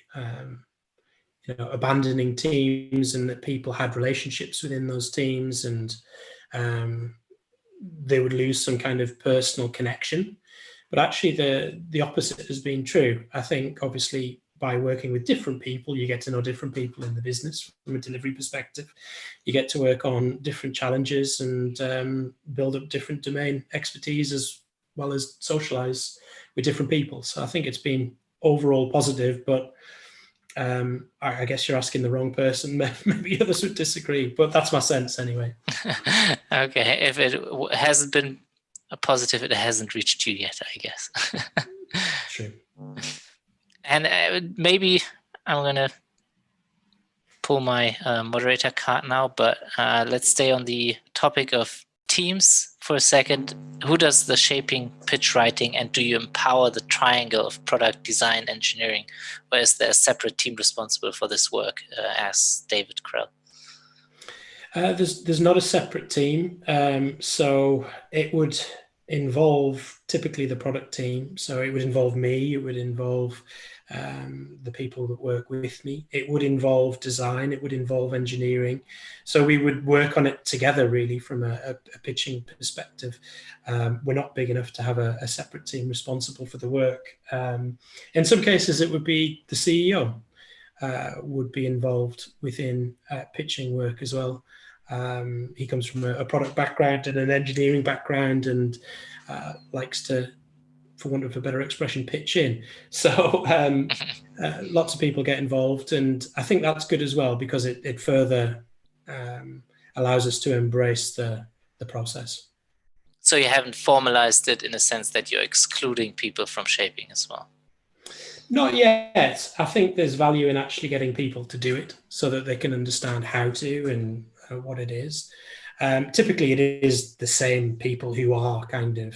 abandoning teams, and that people had relationships within those teams, and they would lose some kind of personal connection. But actually the opposite has been true. I think obviously by working with different people, you get to know different people in the business from a delivery perspective. You get to work on different challenges and build up different domain expertise, as well as socialize with different people. So I think it's been overall positive, but I guess you're asking the wrong person. Maybe others would disagree, but that's my sense anyway. Okay, if it hasn't been a positive, it hasn't reached you yet, I guess. True. And maybe I'm going to pull my moderator card now, but let's stay on the topic of teams for a second. Who does the shaping, pitch writing, and do you empower the triangle of product design engineering? Or is there a separate team responsible for this work, asks David Krell? There's not a separate team. So it would involve typically the product team. So it would involve me, it would involve the people that work with me. It would involve design, it would involve engineering. So we would work on it together, really, from a pitching perspective. We're not big enough to have a separate team responsible for the work. In some cases, it would be the CEO would be involved within pitching work as well. He comes from a product background and an engineering background, and likes to, for want of a better expression, pitch in. So lots of people get involved, and I think that's good as well, because it further allows us to embrace the process. So you haven't formalized it in a sense that you're excluding people from shaping as well? Not yet. I think there's value in actually getting people to do it so that they can understand how to and what it is. Typically, it is the same people who are kind of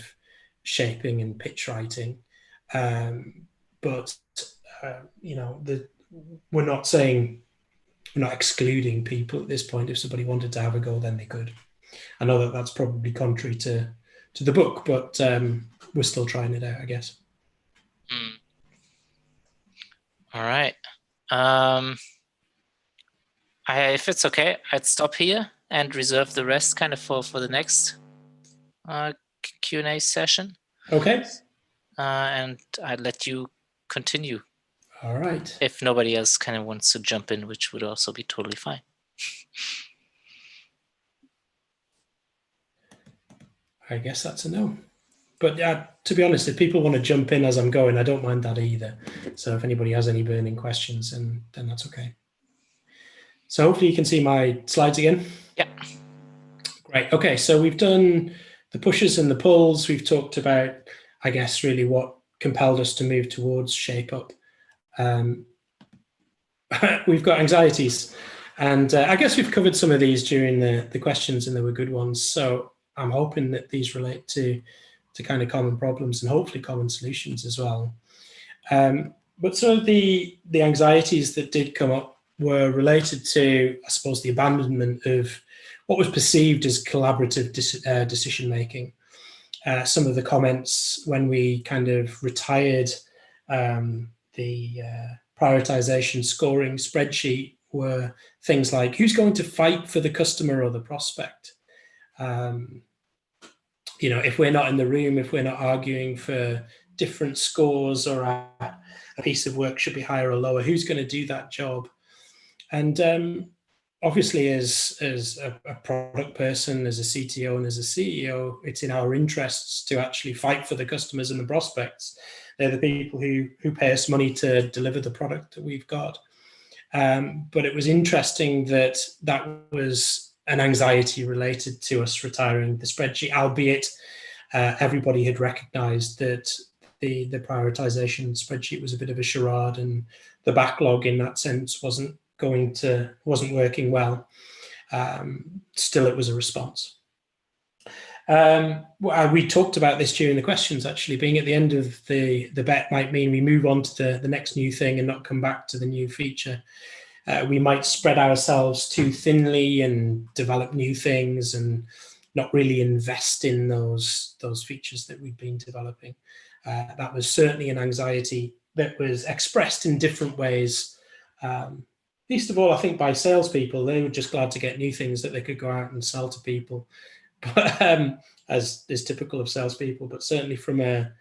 shaping and pitch writing, but we're not excluding people at this point. If somebody wanted to have a go, then they could. I know that that's probably contrary to the book, but we're still trying it out, I guess. All right. If it's okay, I'd stop here and reserve the rest kind of for the next Q&A session. Okay. And I'd let you continue. All right. If nobody else kind of wants to jump in, which would also be totally fine. I guess that's a no. But to be honest, if people want to jump in as I'm going, I don't mind that either. So if anybody has any burning questions, then that's okay. So hopefully you can see my slides again. Yeah. Great. Okay, so we've done the pushes and the pulls. We've talked about, I guess, really what compelled us to move towards Shape Up. We've got anxieties. And I guess we've covered some of these during the questions, and they were good ones. So I'm hoping that these relate to kind of common problems and hopefully common solutions as well. But some of the anxieties that did come up were related to, I suppose, the abandonment of what was perceived as collaborative decision-making. Some of the comments when we kind of retired the prioritization scoring spreadsheet were things like, who's going to fight for the customer or the prospect? If we're not in the room, if we're not arguing for different scores, or a piece of work should be higher or lower, who's going to do that job? And obviously, as a product person, as a CTO and as a CEO, it's in our interests to actually fight for the customers and the prospects. They're the people who pay us money to deliver the product that we've got. But it was interesting that was an anxiety related to us retiring the spreadsheet, albeit everybody had recognized that the prioritization spreadsheet was a bit of a charade, and the backlog in that sense wasn't working well. Still, it was a response. We talked about this during the questions, actually. Being at the end of the bet might mean we move on to the next new thing and not come back to the new feature. We might spread ourselves too thinly and develop new things and not really invest in those features that we've been developing. That was certainly an anxiety that was expressed in different ways. Least of all, I think, by salespeople. They were just glad to get new things that they could go out and sell to people, but, as is typical of salespeople. But certainly from a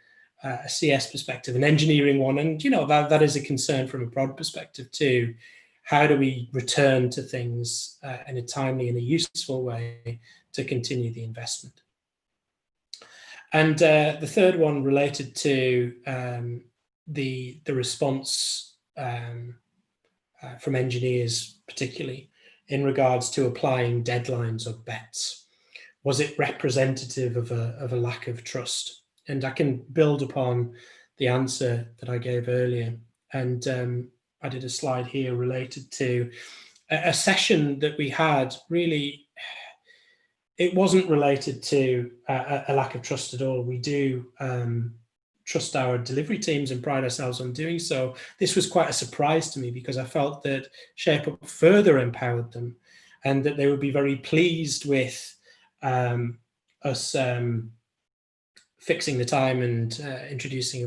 CS perspective, an engineering one, and that is a concern from a prod perspective too. How do we return to things in a timely and a useful way to continue the investment? And the third one related to the response from engineers, particularly in regards to applying deadlines or bets. Was it representative of a lack of trust? And I can build upon the answer that I gave earlier. And I did a slide here related to a session that we had. Really, it wasn't related to a lack of trust at all. We do trust our delivery teams and pride ourselves on doing so. This was quite a surprise to me because I felt that ShapeUp further empowered them and that they would be very pleased with us fixing the time and introducing a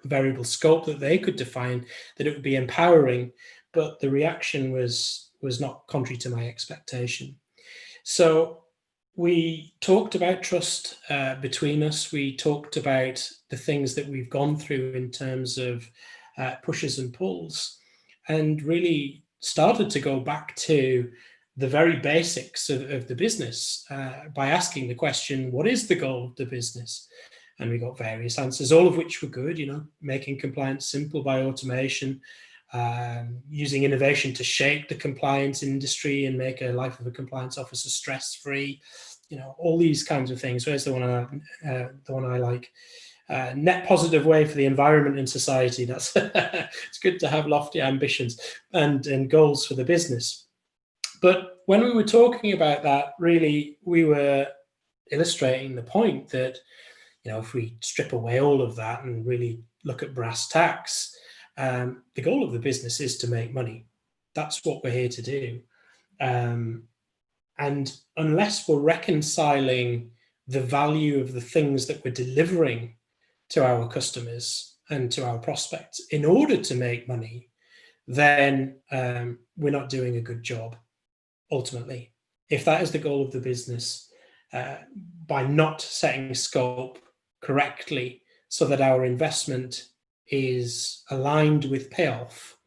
variable scope that they could define, that it would be empowering, but the reaction was not contrary to my expectation. So we talked about trust between us. We talked about the things that we've gone through in terms of pushes and pulls, and really started to go back to the very basics of the business by asking the question, what is the goal of the business? And we got various answers, all of which were good, making compliance simple by automation, using innovation to shape the compliance industry and make a life of a compliance officer stress-free, all these kinds of things. Where's the one I like? Net positive way for the environment and society. That's it's good to have lofty ambitions and goals for the business. But when we were talking about that, really, we were illustrating the point that, if we strip away all of that and really look at brass tacks, the goal of the business is to make money. That's what we're here to do. And unless we're reconciling the value of the things that we're delivering to our customers and to our prospects in order to make money, then we're not doing a good job, ultimately. If that is the goal of the business, by not setting scope correctly so that our investment is aligned with payoff,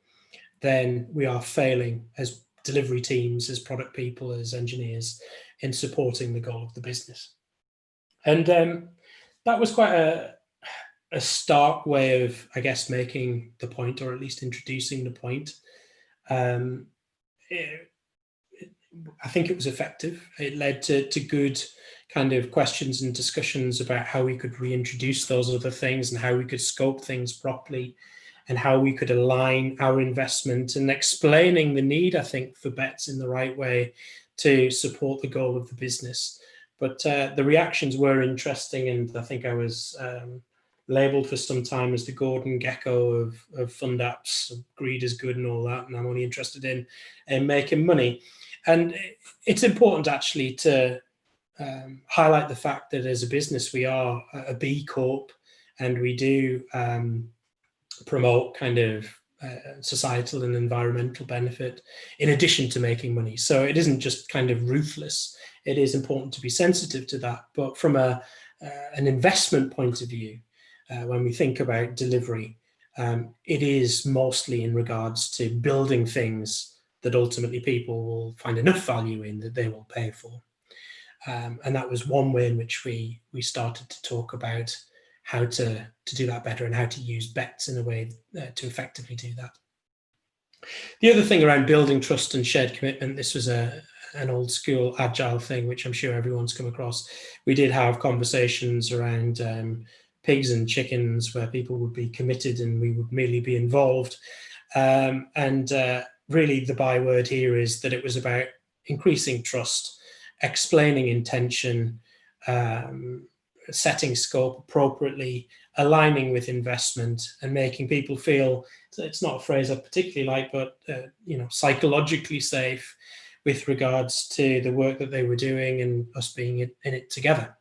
then we are failing as delivery teams, as product people, as engineers in supporting the goal of the business. And that was quite a stark way of, I guess, making the point, or at least introducing the point. I think it was effective. It led to good kind of questions and discussions about how we could reintroduce those other things and how we could scope things properly and how we could align our investment, and explaining the need, I think, for bets in the right way to support the goal of the business. But the reactions were interesting, and I think I was labeled for some time as the Gordon Gekko of FundApps. Greed is good and all that, and I'm only interested in making money. And it's important actually to highlight the fact that as a business, we are a B Corp, and we do promote kind of societal and environmental benefit in addition to making money. So it isn't just kind of ruthless. It is important to be sensitive to that. But from an investment point of view, when we think about delivery, it is mostly in regards to building things that ultimately people will find enough value in that they will pay for. And that was one way in which we started to talk about how to do that better and how to use bets in a way to effectively do that. The other thing around building trust and shared commitment, this was an old school agile thing, which I'm sure everyone's come across. We did have conversations around pigs and chickens where people would be committed and we would merely be involved. Really the byword here is that it was about increasing trust, explaining intention, setting scope appropriately, aligning with investment, and making people feel, it's not a phrase I particularly like, but psychologically safe with regards to the work that they were doing and us being in it together.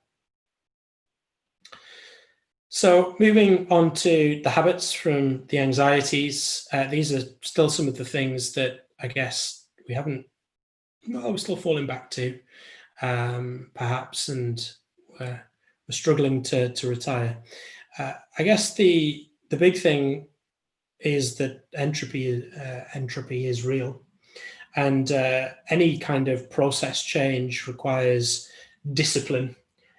So moving on to the habits from the anxieties, these are still some of the things that I guess we're still falling back to, perhaps, and we're struggling to retire. I guess the big thing is that entropy is real, and any kind of process change requires discipline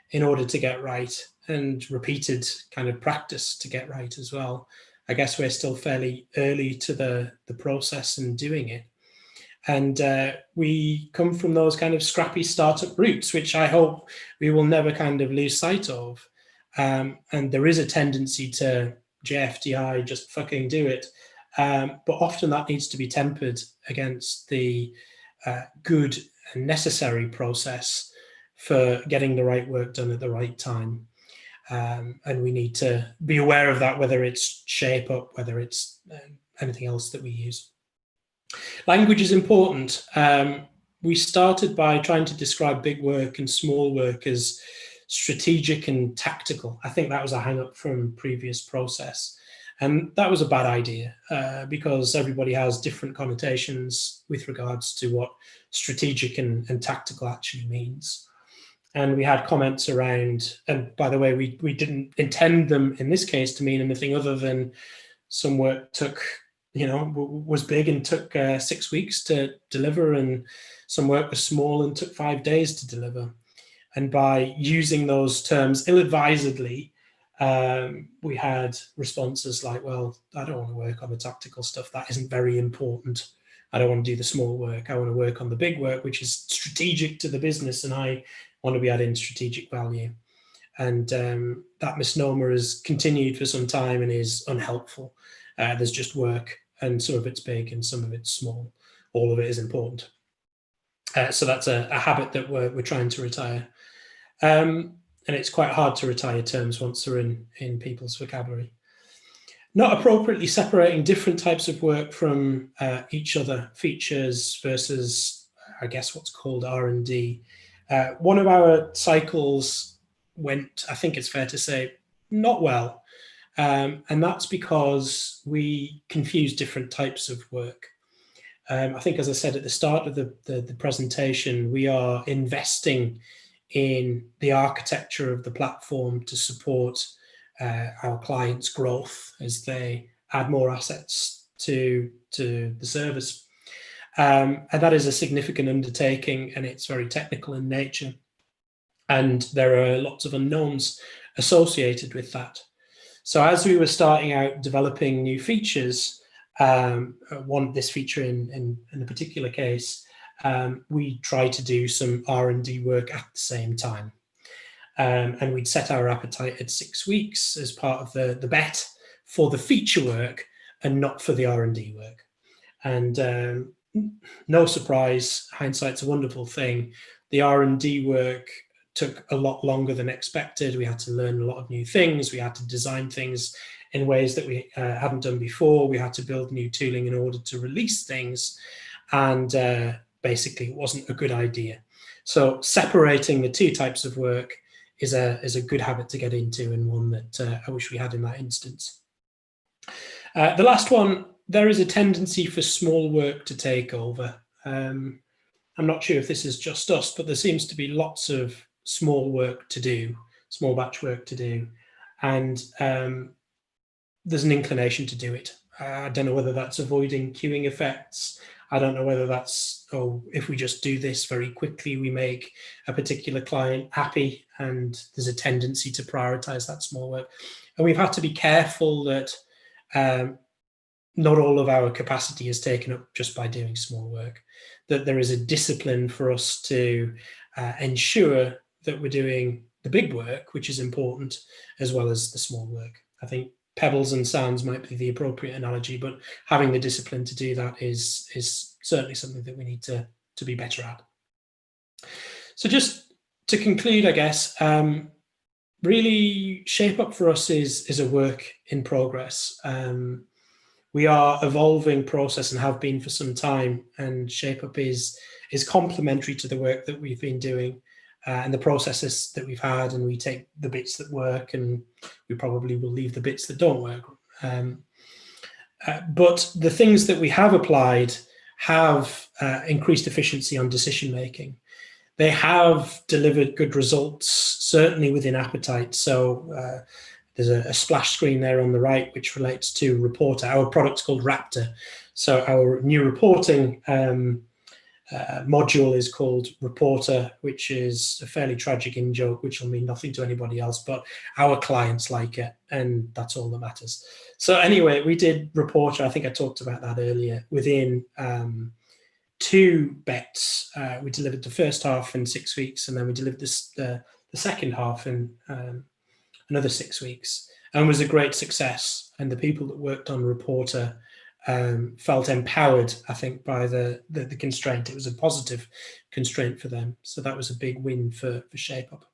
in order to get right, and repeated kind of practice to get right as well. I guess we're still fairly early to the process and doing it. And we come from those kind of scrappy startup roots, which I hope we will never kind of lose sight of. And there is a tendency to JFDI, just fucking do it. But often that needs to be tempered against the good and necessary process for getting the right work done at the right time. And we need to be aware of that, whether it's Shape Up, whether it's anything else that we use. Language is important. We started by trying to describe big work and small work as strategic and tactical. I think that was a hang-up from previous process. And that was a bad idea because everybody has different connotations with regards to what strategic and tactical actually means. And we had comments around, and by the way, we didn't intend them in this case to mean anything other than some work was big and took 6 weeks to deliver, and some work was small and took 5 days to deliver. And by using those terms ill-advisedly, we had responses like, well, I don't want to work on the tactical stuff. That isn't very important. I don't want to do the small work. I want to work on the big work, which is strategic to the business, and I want to be adding strategic value. And that misnomer has continued for some time and is unhelpful. There's just work, and some of it's big and some of it's small. All of it is important. So that's a habit that we're trying to retire. And it's quite hard to retire terms once they're in people's vocabulary. Not appropriately separating different types of work from each other, features versus, I guess, what's called R&D. One of our cycles went, I think it's fair to say, not well. And that's because we confused different types of work. I think, as I said at the start of the presentation, we are investing in the architecture of the platform to support our clients' growth as they add more assets to the service. And that is a significant undertaking, and it's very technical in nature. And there are lots of unknowns associated with that. So as we were starting out developing new features, this feature in a particular case, we tried to do some R&D work at the same time. And we'd set our appetite at 6 weeks as part of the bet for the feature work and not for the R&D work. And no surprise, hindsight's a wonderful thing. The R&D work took a lot longer than expected. We had to learn a lot of new things. We had to design things in ways that we hadn't done before. We had to build new tooling in order to release things. And basically, it wasn't a good idea. So separating the two types of work is a good habit to get into, and one that I wish we had in that instance. The last one, there is a tendency for small work to take over. I'm not sure if this is just us, but there seems to be lots of small work to do, small batch work to do. And there's an inclination to do it. I don't know whether that's avoiding queuing effects. I don't know whether that's, oh, if we just do this very quickly, we make a particular client happy, and there's a tendency to prioritize that small work. And we've had to be careful that not all of our capacity is taken up just by doing small work, that there is a discipline for us to ensure that we're doing the big work, which is important, as well as the small work. I think pebbles and sands might be the appropriate analogy, but having the discipline to do that is certainly something that we need to be better at. So just to conclude, I guess, really Shape Up for us is a work in progress. We are evolving process and have been for some time, and Shape Up is complementary to the work that we've been doing and the processes that we've had, and we take the bits that work and we probably will leave the bits that don't work. But the things that we have applied have increased efficiency on decision making. They have delivered good results, certainly within appetite. So there's a splash screen there on the right, which relates to Reporter. Our product's called Raptor. So our new reporting module is called Reporter, which is a fairly tragic in-joke, which will mean nothing to anybody else, but our clients like it, and that's all that matters. So anyway, we did Reporter. I think I talked about that earlier. Within 2 bets, we delivered the first half in 6 weeks, and then we delivered the second half in another 6 weeks, and was a great success. And the people that worked on Reporter felt empowered, I think, by the constraint. It was a positive constraint for them. So that was a big win for Shape Up.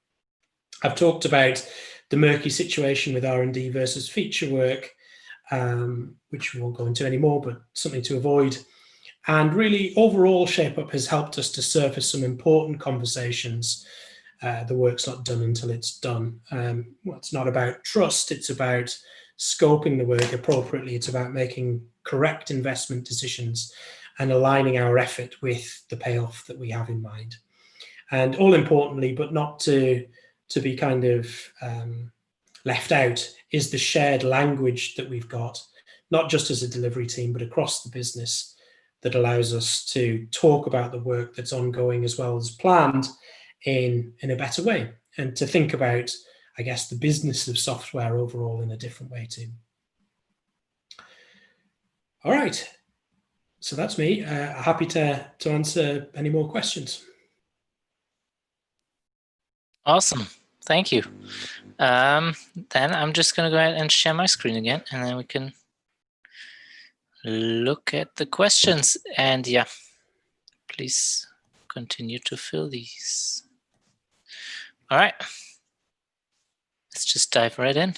I've talked about the murky situation with R&D versus feature work, which we won't go into anymore, but something to avoid. And really, overall, Shape Up has helped us to surface some important conversations. The work's not done until it's done. Well, it's not about trust, it's about scoping the work appropriately. It's about making correct investment decisions and aligning our effort with the payoff that we have in mind. And all importantly, but not to be kind of left out, is the shared language that we've got, not just as a delivery team, but across the business, that allows us to talk about the work that's ongoing as well as planned in a better way, and to think about, I guess, the business of software overall in a different way too. All right, so that's me. Happy to answer any more questions. Awesome, thank you. Then I'm just going to go ahead and share my screen again, and then we can look at the questions. And yeah, please continue to fill these. All right, let's just dive right in.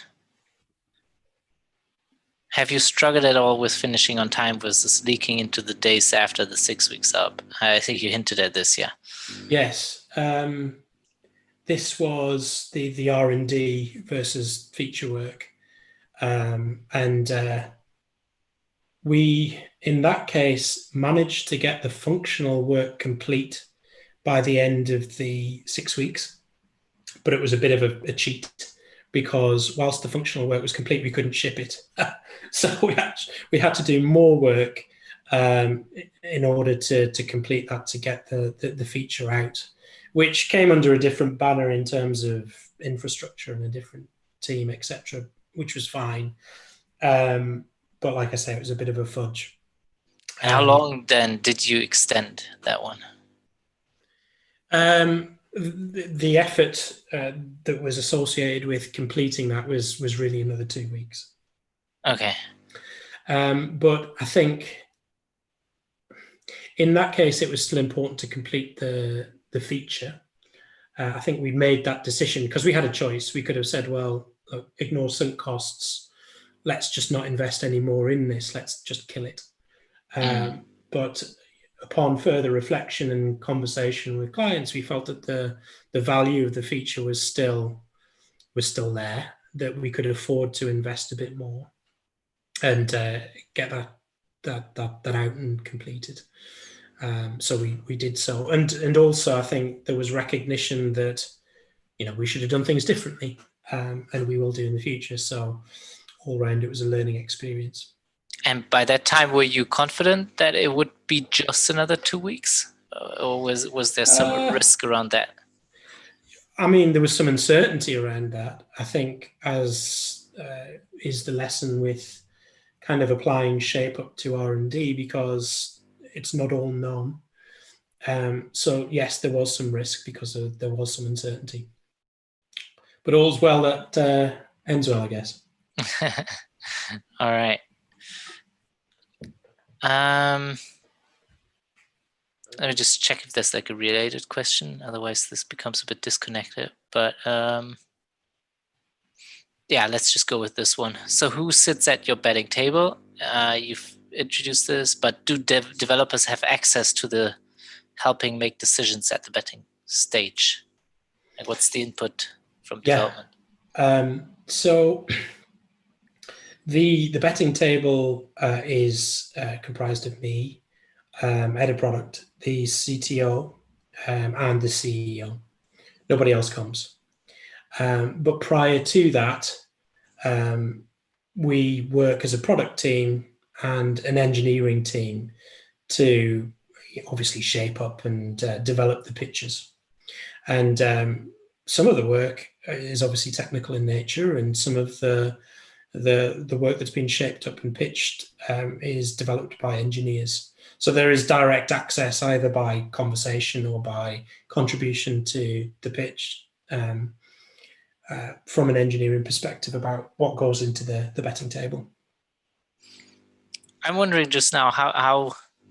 Have you struggled at all with finishing on time versus leaking into the days after the 6 weeks up? I think you hinted at this, yeah. Yes. This was the R&D versus feature work. We, in that case, managed to get the functional work complete by the end of the 6 weeks. But it was a bit of a cheat, because whilst the functional work was complete, we couldn't ship it. So we had to do more work in order to complete that, to get the feature out, which came under a different banner in terms of infrastructure and a different team, etc., which was fine. But like I say, it was a bit of a fudge. How long then did you extend that one? The effort that was associated with completing that was really another 2 weeks. Okay. But I think in that case, it was still important to complete the feature. I think we made that decision because we had a choice. We could have said, well, look, ignore sunk costs. Let's just not invest any more in this. Let's just kill it. But upon further reflection and conversation with clients, we felt that the value of the feature was still there, that we could afford to invest a bit more and get that out and completed. So we did so, and also I think there was recognition that we should have done things differently, and we will do in the future. So all round, it was a learning experience. And by that time, were you confident that it would be just another 2 weeks? Or was there some risk around that? I mean, there was some uncertainty around that. I think, as is the lesson with kind of applying ShapeUp to R&D, because it's not all known. So yes, there was some risk because there was some uncertainty. But all's well that ends well, I guess. All right. Let me just check if there's like a related question. Otherwise, this becomes a bit disconnected. But yeah, let's just go with this one. So who sits at your betting table? You've introduced this, but do developers have access to the helping make decisions at the betting stage? Like, what's the input from development? So the betting table is comprised of me, head of product, the CTO, and the CEO. Nobody else comes. But prior to that, we work as a product team and an engineering team to obviously shape up and develop the pitches. And some of the work is obviously technical in nature, and some of the work that's been shaped up and pitched is developed by engineers. So there is direct access either by conversation or by contribution to the pitch from an engineering perspective about what goes into the betting table. I'm wondering just now,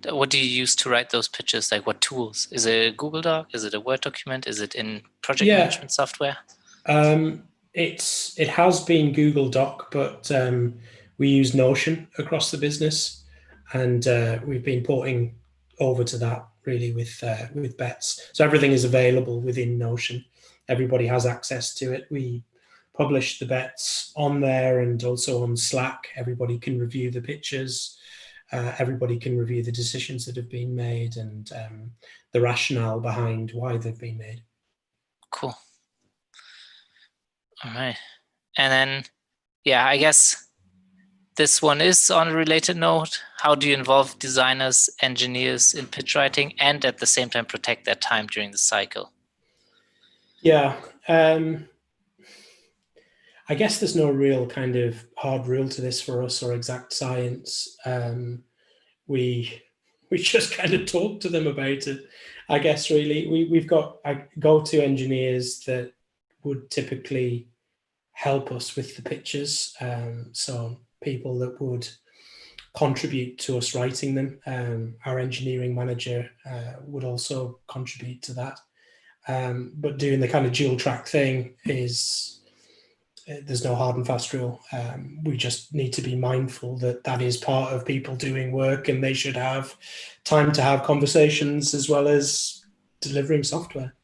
what do you use to write those pitches? Like, what tools? Is it a Google Doc? Is it a Word document? Is it in project management software? It has been Google Doc, but we use Notion across the business, and we've been porting over to that really with bets. So everything is available within Notion. Everybody has access to it. We publish the bets on there and also on Slack. Everybody can review the pitches. Everybody can review the decisions that have been made and the rationale behind why they've been made. Cool. All right. And then, yeah, I guess this one is on a related note. How do you involve designers, engineers in pitch writing and at the same time protect their time during the cycle? Yeah. I guess there's no real kind of hard rule to this for us or exact science. We just kind of talk to them about it. I guess really we've got go-to engineers that would typically help us with the pitches. So people that would contribute to us writing them. Our engineering manager would also contribute to that. But doing the kind of dual track thing there's no hard and fast rule. We just need to be mindful that is part of people doing work, and they should have time to have conversations as well as delivering software.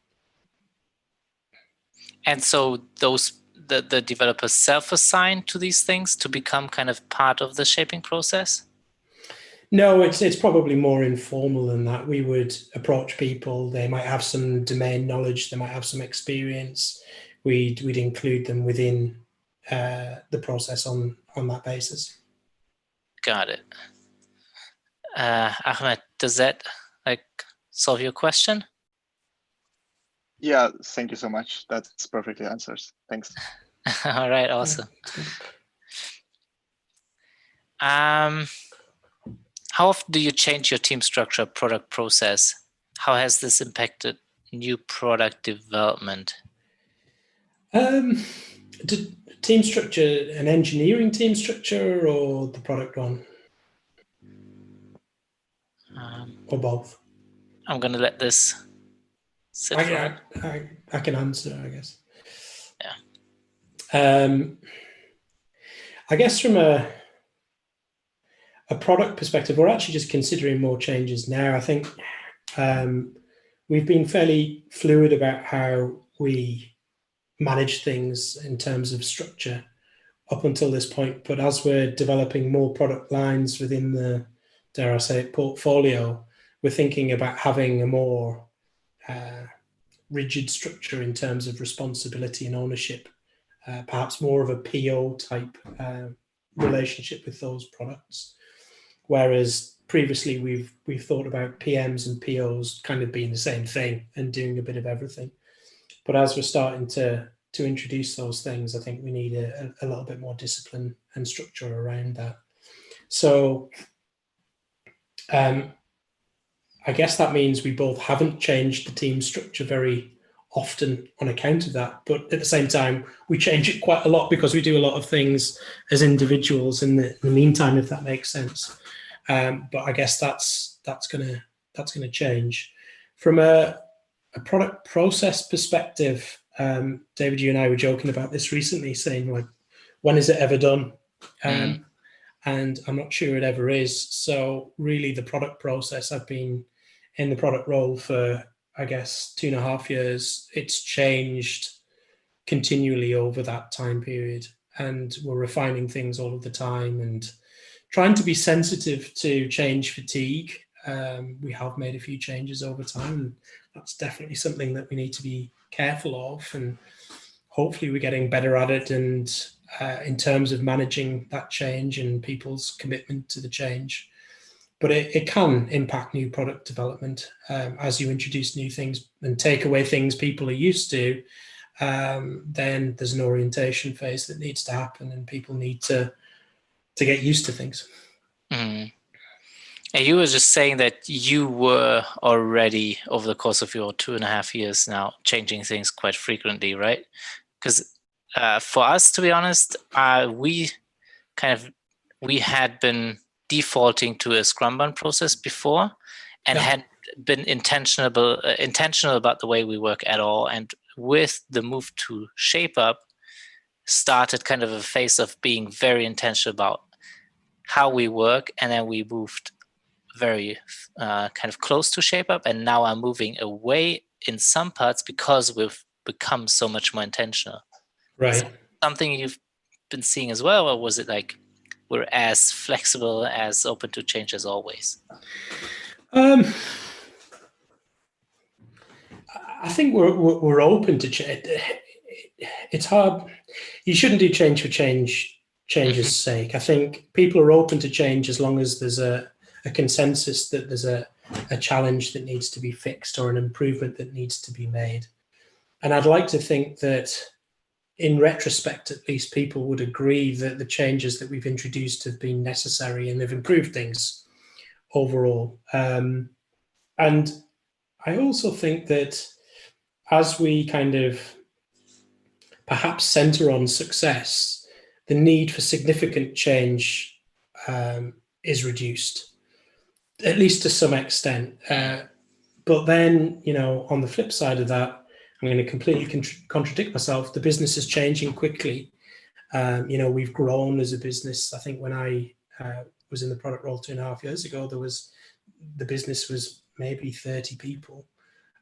And so the developers self-assign to these things to become kind of part of the shaping process? No, it's probably more informal than that. We would approach people. They might have some domain knowledge. They might have some experience. We'd include them within the process on that basis. Got it. Ahmed, does that solve your question? Yeah, thank you so much. That's perfectly answers. Thanks. All right, awesome. How often do you change your team structure, product process? How has this impacted new product development? Team structure, an engineering team structure, or the product one? Or both? I'm going to let this sit. I can answer, I guess. Yeah. I guess from a product perspective, we're actually just considering more changes now. I think we've been fairly fluid about how we manage things in terms of structure up until this point. But as we're developing more product lines within the, dare I say, portfolio, we're thinking about having a more rigid structure in terms of responsibility and ownership, perhaps more of a PO type relationship with those products. whereas previously we've thought about PMs and POs kind of being the same thing and doing a bit of everything. But as we're starting to introduce those things, I think we need a little bit more discipline and structure around that. So I guess that means we both haven't changed the team structure very often on account of that, but at the same time we change it quite a lot because we do a lot of things as individuals in the meantime, if that makes sense. But I guess that's gonna change. From a product process perspective, David, you and I were joking about this recently, saying like, when is it ever done? And I'm not sure it ever is. So really the product process, I've been in the product role for, I guess, 2.5 years. It's changed continually over that time period, and we're refining things all of the time and trying to be sensitive to change fatigue. We have made a few changes over time, and that's definitely something that we need to be careful of, and hopefully we're getting better at it. And in terms of managing that change and people's commitment to the change. But it can impact new product development as you introduce new things and take away things people are used to. Then there's an orientation phase that needs to happen, and people need to get used to things. And you were just saying that you were already, over the course of your 2.5 years now, changing things quite frequently, right? Because for us, to be honest, we had been defaulting to a Scrumban process before, and had been intentional about the way we work at all. And with the move to ShapeUp, started kind of a phase of being very intentional about how we work, and then we moved very kind of close to ShapeUp, and now I'm moving away in some parts because we've become so much more intentional. Right. Something you've been seeing as well, or was it like we're as flexible, as open to change as always? I think we're open to change. It's hard. You shouldn't do change for change's sake. I think people are open to change as long as there's a consensus that there's a challenge that needs to be fixed or an improvement that needs to be made. And I'd like to think that in retrospect, at least, people would agree that the changes that we've introduced have been necessary and they've improved things overall. And I also think that as we kind of perhaps center on success, the need for significant change is reduced, at least to some extent. But then, on the flip side of that, I'm going to completely contradict myself. The business is changing quickly. We've grown as a business. I think when I was in the product role 2.5 years ago, the business was maybe 30 people.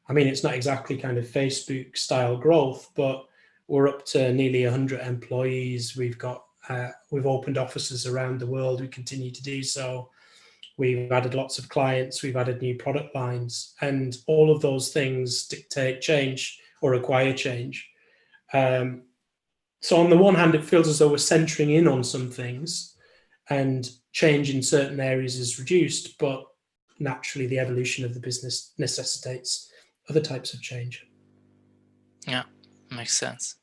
I mean, it's not exactly kind of Facebook style growth, but we're up to nearly 100 employees. We've opened offices around the world. We continue to do so. We've added lots of clients. We've added new product lines, and all of those things dictate change or require change. So on the one hand, it feels as though we're centering in on some things and change in certain areas is reduced, but naturally the evolution of the business necessitates other types of change. Yeah, makes sense.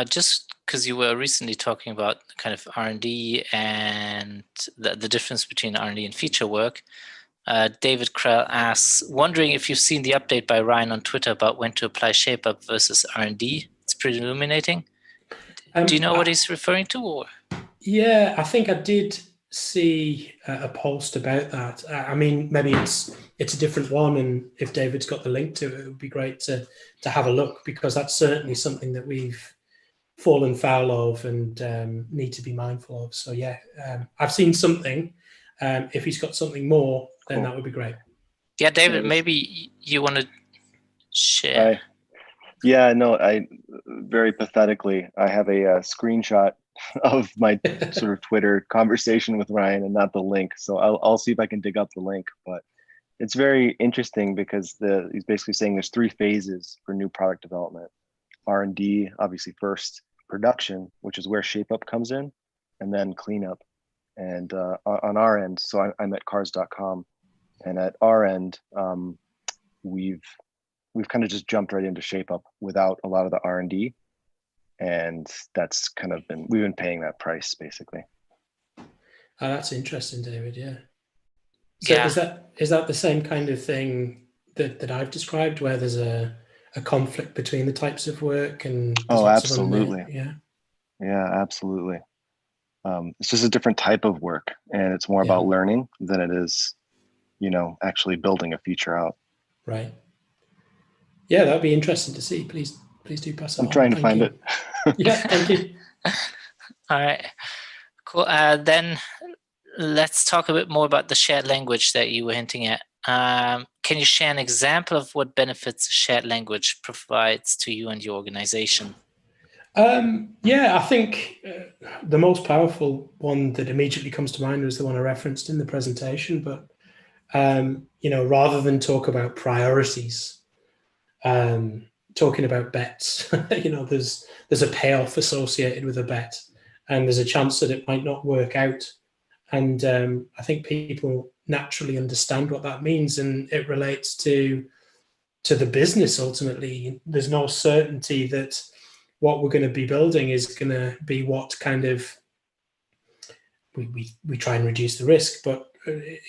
Just because you were recently talking about kind of R&D and the difference between R&D and feature work, David Krell asks, wondering if you've seen the update by Ryan on Twitter about when to apply ShapeUp versus R&D. It's pretty illuminating. Do you know what he's referring to? Or? Yeah, I think I did see a post about that. I mean, maybe it's a different one, and if David's got the link to it, it would be great to have a look, because that's certainly something that we've fallen foul of and need to be mindful of. So yeah, I've seen something. If he's got something more, then that would be great. Yeah, David, maybe you want to share. I very pathetically, I have a screenshot of my sort of Twitter conversation with Ryan and not the link. So I'll see if I can dig up the link, but it's very interesting because he's basically saying there's 3 phases for new product development. R&D, obviously first, production, which is where ShapeUp comes in, and then cleanup. And on our end, so I'm at cars.com, and at our end, we've kind of just jumped right into ShapeUp without a lot of the R&D, and that's kind of we've been paying that price basically. Oh, that's interesting, David. Yeah. So Yeah. is that the same kind of thing that I've described, where there's a conflict between the types of work and absolutely. Yeah, absolutely. It's just a different type of work, and it's more about learning than it is, actually building a feature out. Right. Yeah, that'd be interesting to see. Please do pass it on. I'm trying to find it. Yeah, thank you. All right, cool. Then let's talk a bit more about the shared language that you were hinting at. Can you share an example of what benefits a shared language provides to you and your organization? Yeah, I think the most powerful one that immediately comes to mind was the one I referenced in the presentation. But rather than talk about priorities, talking about bets, there's a payoff associated with a bet, and there's a chance that it might not work out. And I think people naturally understand what that means, and it relates to the business. Ultimately, there's no certainty that what we're going to be building is going to be what kind of we try and reduce the risk, but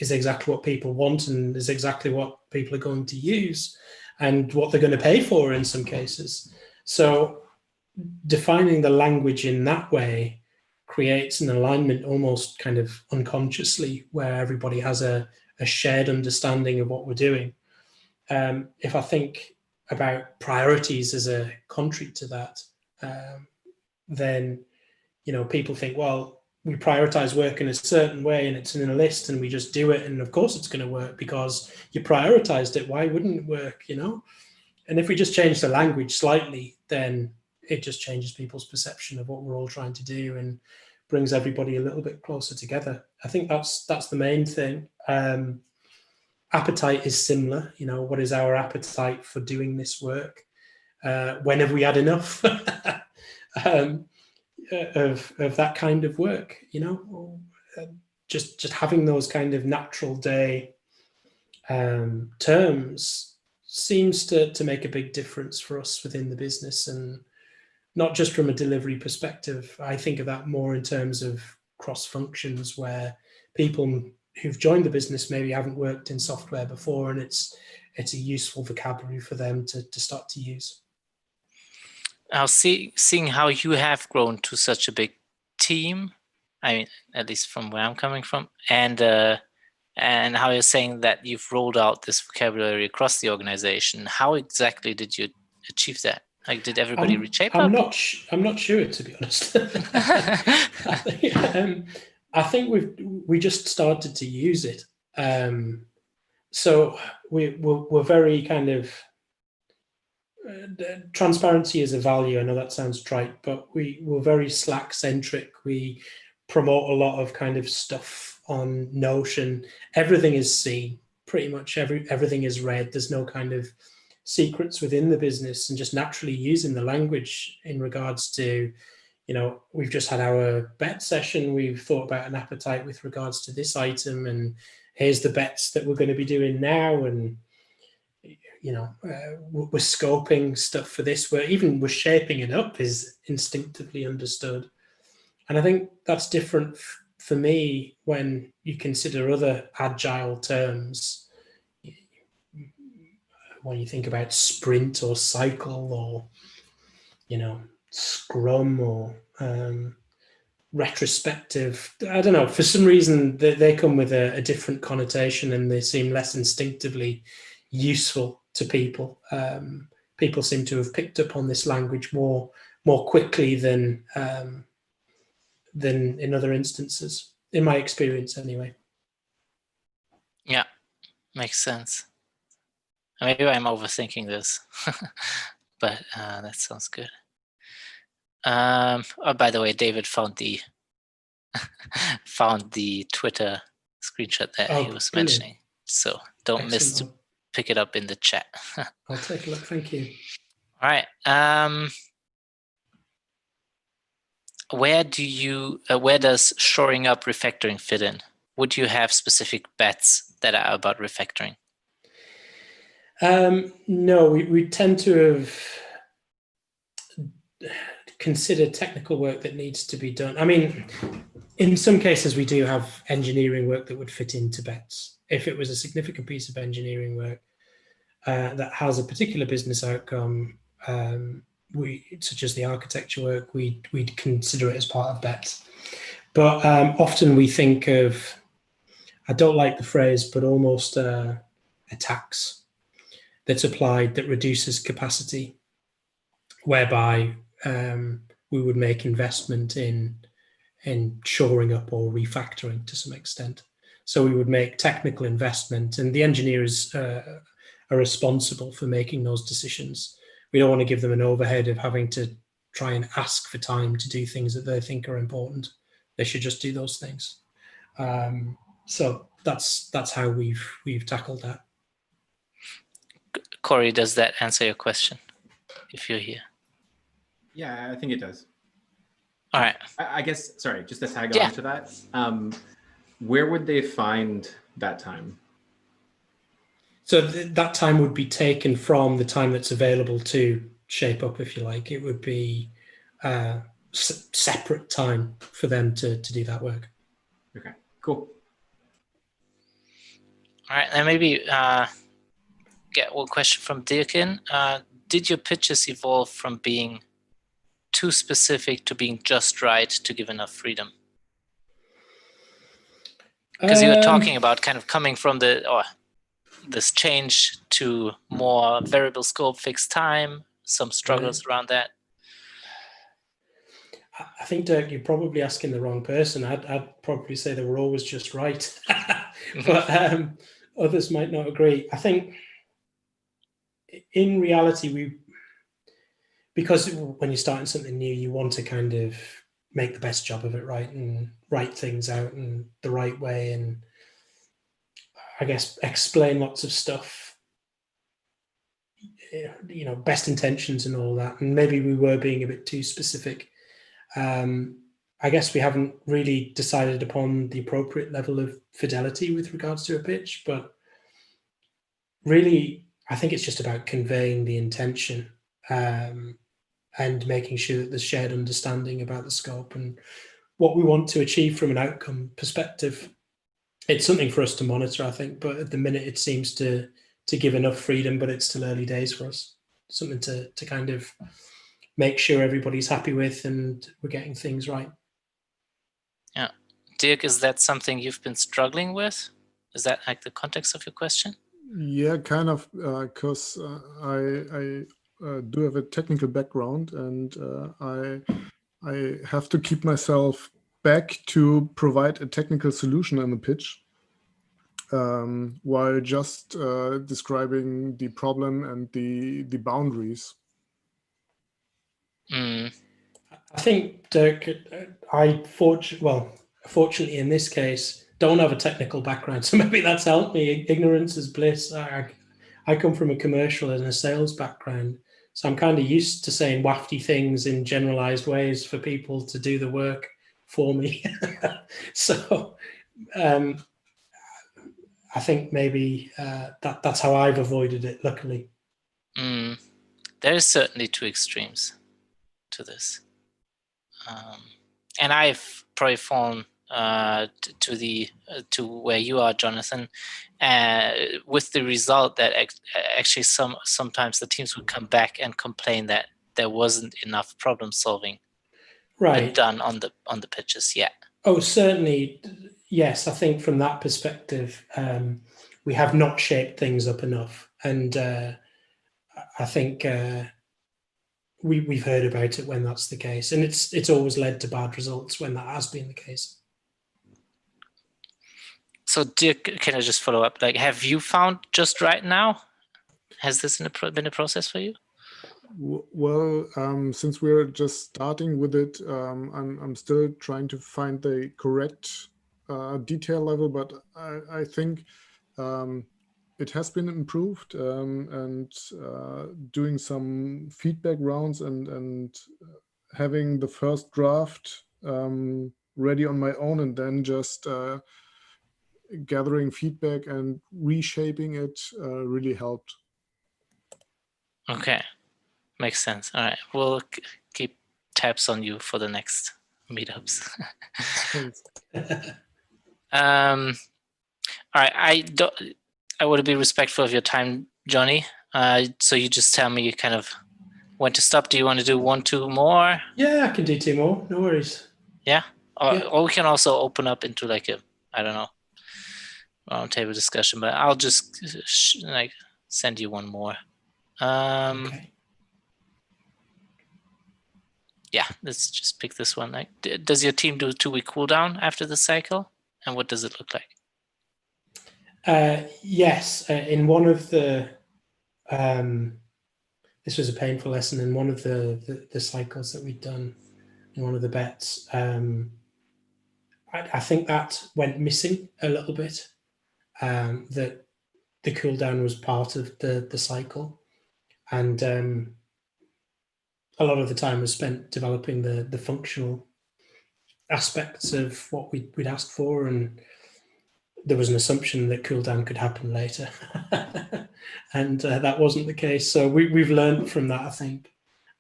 is exactly what people want and is exactly what people are going to use and what they're going to pay for in some cases. So defining the language in that way creates an alignment almost kind of unconsciously, where everybody has a shared understanding of what we're doing. If I think about priorities as a contrary to that, then people think, well, we prioritize work in a certain way and it's in a list and we just do it, and of course it's going to work because you prioritized it. Why wouldn't it work? And if we just change the language slightly, then it just changes people's perception of what we're all trying to do and brings everybody a little bit closer together. I think that's the main thing. Appetite is similar. What is our appetite for doing this work? When have we had enough of that kind of work? Just having those kind of natural day terms seems to make a big difference for us within the business, and not just from a delivery perspective. I think of that more in terms of cross functions, where people who've joined the business maybe haven't worked in software before, and it's a useful vocabulary for them to start to use. Now, seeing how you have grown to such a big team, I mean, at least from where I'm coming from, and how you're saying that you've rolled out this vocabulary across the organization, how exactly did you achieve that? Like, did everybody reach ShapeUp? I'm not sure, to be honest. I think we just started to use it. So we're very kind of transparency is a value. I know that sounds trite, but we're very Slack centric. We promote a lot of kind of stuff on Notion. Everything is seen. Pretty much everything is read. There's no kind of secrets within the business, and just naturally using the language in regards to, we've just had our bet session. We've thought about an appetite with regards to this item, and here's the bets that we're going to be doing now. And, we're scoping stuff for this. We're shaping it up is instinctively understood. And I think that's different for me when you consider other agile terms. When you think about sprint or cycle or, Scrum or retrospective, I don't know, for some reason they come with a different connotation, and they seem less instinctively useful to people. People seem to have picked up on this language more quickly than in other instances, in my experience anyway. Yeah, makes sense. Maybe I'm overthinking this, but that sounds good. Oh, by the way, David found the Twitter screenshot that he was mentioning, so don't miss to pick it up in the chat. I'll take a look. Thank you. All right. where does shoring up refactoring fit in? Would you have specific bets that are about refactoring? No, we tend to have considered technical work that needs to be done. I mean, in some cases, we do have engineering work that would fit into bets. If it was a significant piece of engineering work that has a particular business outcome, such as the architecture work, we'd consider it as part of bets. But often we think of, I don't like the phrase, but almost a tax that's applied that reduces capacity, whereby we would make investment in shoring up or refactoring to some extent. So we would make technical investment, and the engineers are responsible for making those decisions. We don't want to give them an overhead of having to try and ask for time to do things that they think are important. They should just do those things. So that's how we've tackled that. Corey, does that answer your question? If you're here. Yeah, I think it does. All right. I guess, sorry, just to tag on to that, where would they find that time? So that time would be taken from the time that's available to shape up, if you like. It would be separate time for them to do that work. Okay, cool. All right, and maybe get one question from Dirkin. Did your pitches evolve from being too specific to being just right to give enough freedom? Because you were talking about kind of coming from this change to more variable scope, fixed time, some struggles around that. I think, Dirk, you're probably asking the wrong person. I'd probably say they were always just right, but others might not agree. I think in reality, because when you're starting something new, you want to kind of make the best job of it, right, and write things out in the right way, and I guess explain lots of stuff, best intentions and all that. And maybe we were being a bit too specific. I guess we haven't really decided upon the appropriate level of fidelity with regards to a pitch, but really, I think it's just about conveying the intention and making sure that there's shared understanding about the scope and what we want to achieve from an outcome perspective. It's something for us to monitor, I think, but at the minute it seems to give enough freedom, but it's still early days for us. Something to kind of make sure everybody's happy with and we're getting things right. Yeah. Dirk, is that something you've been struggling with? Is that like the context of your question? Yeah, kind of, because I do have a technical background, and I have to keep myself back to provide a technical solution in the pitch, while just describing the problem and the boundaries. I think, Dirk, fortunately in this case, don't have a technical background, so maybe that's helped me. Ignorance is bliss. I come from a commercial and a sales background, so I'm kind of used to saying wafty things in generalized ways for people to do the work for me. So I think maybe that's how I've avoided it, luckily. There's certainly two extremes to this. And I've probably fallen to where you are, Jonathan, with the result that actually sometimes the teams would come back and complain that there wasn't enough problem solving done on the pitches yet. Oh, certainly, yes. I think from that perspective, we have not shaped things up enough, and I think we've heard about it when that's the case, and it's always led to bad results when that has been the case. So, Dirk, can I just follow up? Like, have you found just right now? Has this been a process for you? Well, since we're just starting with it, I'm still trying to find the correct detail level, but I think it has been improved, and doing some feedback rounds and having the first draft ready on my own and then just gathering feedback and reshaping it really helped. Okay, makes sense. All right, we'll keep tabs on you for the next meetups. Thanks. All right, I want to be respectful of your time, Jonny. So you just tell me kind of when to stop. Do you want to do 1, 2 more? Yeah, I can do 2 more. No worries. Yeah, Yeah. or we can also open up into like a, I don't know, roundtable discussion. But I'll just like send you 1 more. Okay. Yeah, let's just pick this one. Like, does your team do a 2-week cooldown after the cycle, and what does it look like? Yes, in one of the this was a painful lesson in one of the cycles that we'd done in one of the bets. I think that went missing a little bit. That the cooldown was part of the cycle, and a lot of the time was spent developing the functional aspects of what we'd asked for, and there was an assumption that cooldown could happen later, and that wasn't the case. So we've learned from that, I think,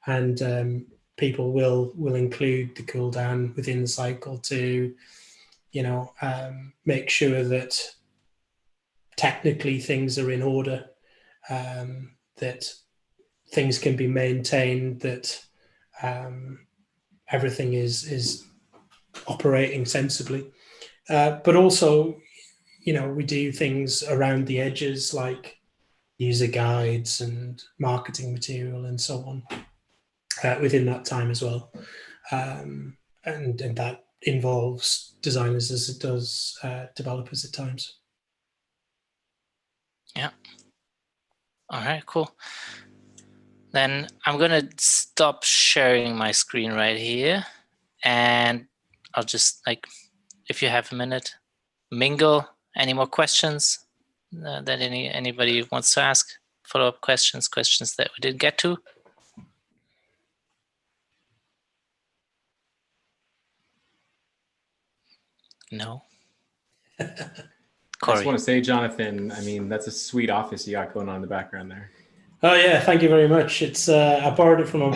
and people will include the cooldown within the cycle to, make sure that technically things are in order, that things can be maintained, that everything is operating sensibly, but also, we do things around the edges like user guides and marketing material and so on within that time as well, and that involves designers as it does developers at times. Yeah. All right, cool. Then I'm going to stop sharing my screen right here. And I'll just, like, if you have a minute, mingle. Any more questions that anybody wants to ask? Follow-up questions that we didn't get to? No? I just want to say, Jonathan, I mean, that's a sweet office you got going on in the background there. Oh yeah, thank you very much. It's I borrowed it from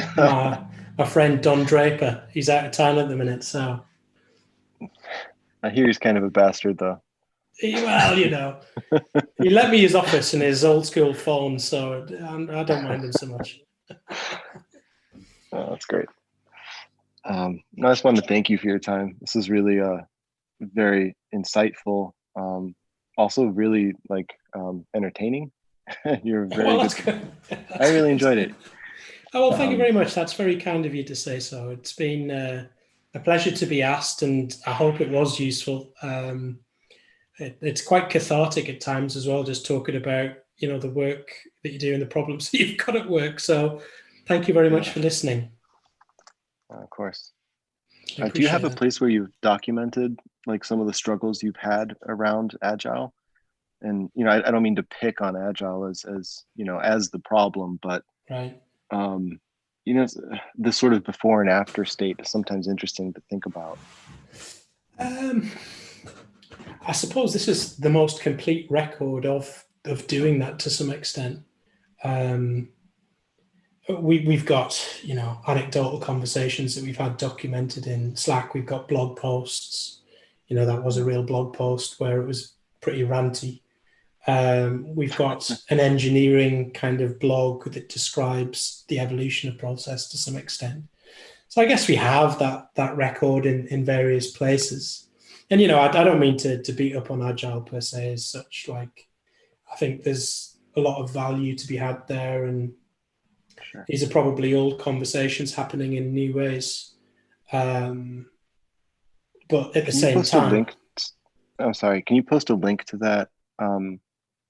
my friend Don Draper. He's out of town at the minute, so. I hear he's kind of a bastard, though. Well, he let me use Office in his old school phone, so I don't mind him so much. Oh, that's great. I just wanted to thank you for your time. This is really very insightful. Also, really entertaining. You're very good. I really enjoyed it. Oh, well, thank you very much. That's very kind of you to say so. It's been a pleasure to be asked, and I hope it was useful. It's quite cathartic at times as well, just talking about the work that you do and the problems that you've got at work. So thank you very much for listening. Of course. Do you have a place where you've documented like some of the struggles you've had around Agile? And I don't mean to pick on Agile as the problem, but right. The sort of before and after state is sometimes interesting to think about. I suppose this is the most complete record of doing that to some extent. We've got anecdotal conversations that we've had documented in Slack. We've got blog posts. That was a real blog post where it was pretty ranty. We've got an engineering kind of blog that describes the evolution of process to some extent. So I guess we have that record in various places. And, I don't mean to beat up on Agile per se as such. Like, I think there's a lot of value to be had there. And sure. These are probably old conversations happening in new ways. But at the same time... Can you post a link to that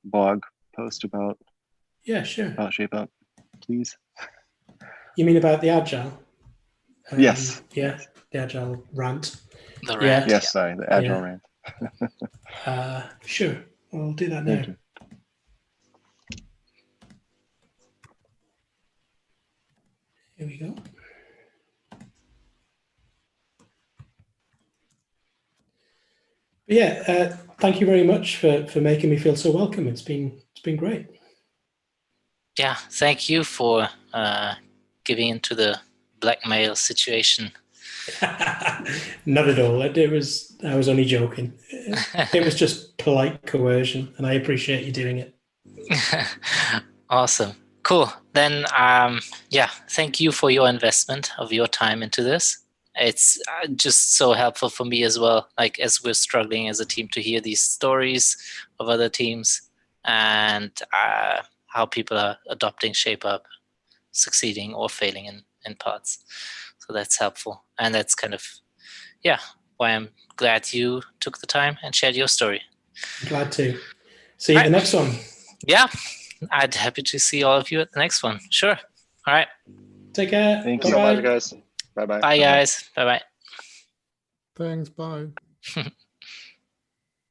blog post about Shape Up, please? You mean about the Agile? Yes. Yeah, the Agile rant. The rant. Yeah. Yes, sorry, the Agile rant. Sure, I'll do that now. Here we go. Yeah, thank you very much for making me feel so welcome. It's been great. Yeah, thank you for giving into the blackmail situation. Not at all. I was only joking. It was just polite coercion, and I appreciate you doing it. Awesome. Cool. Then, yeah, thank you for your investment of your time into this. It's just so helpful for me as well, like as we're struggling as a team to hear these stories of other teams and how people are adopting ShapeUp, succeeding or failing in parts. So that's helpful. And that's kind of, yeah, why I'm glad you took the time and shared your story. Glad to. See you at the next one. Yeah, I'd happy to see all of you at the next one. Sure. All right. Take care. Thank you so much, guys. Bye-bye. Bye, guys. Bye-bye. Thanks. Bye.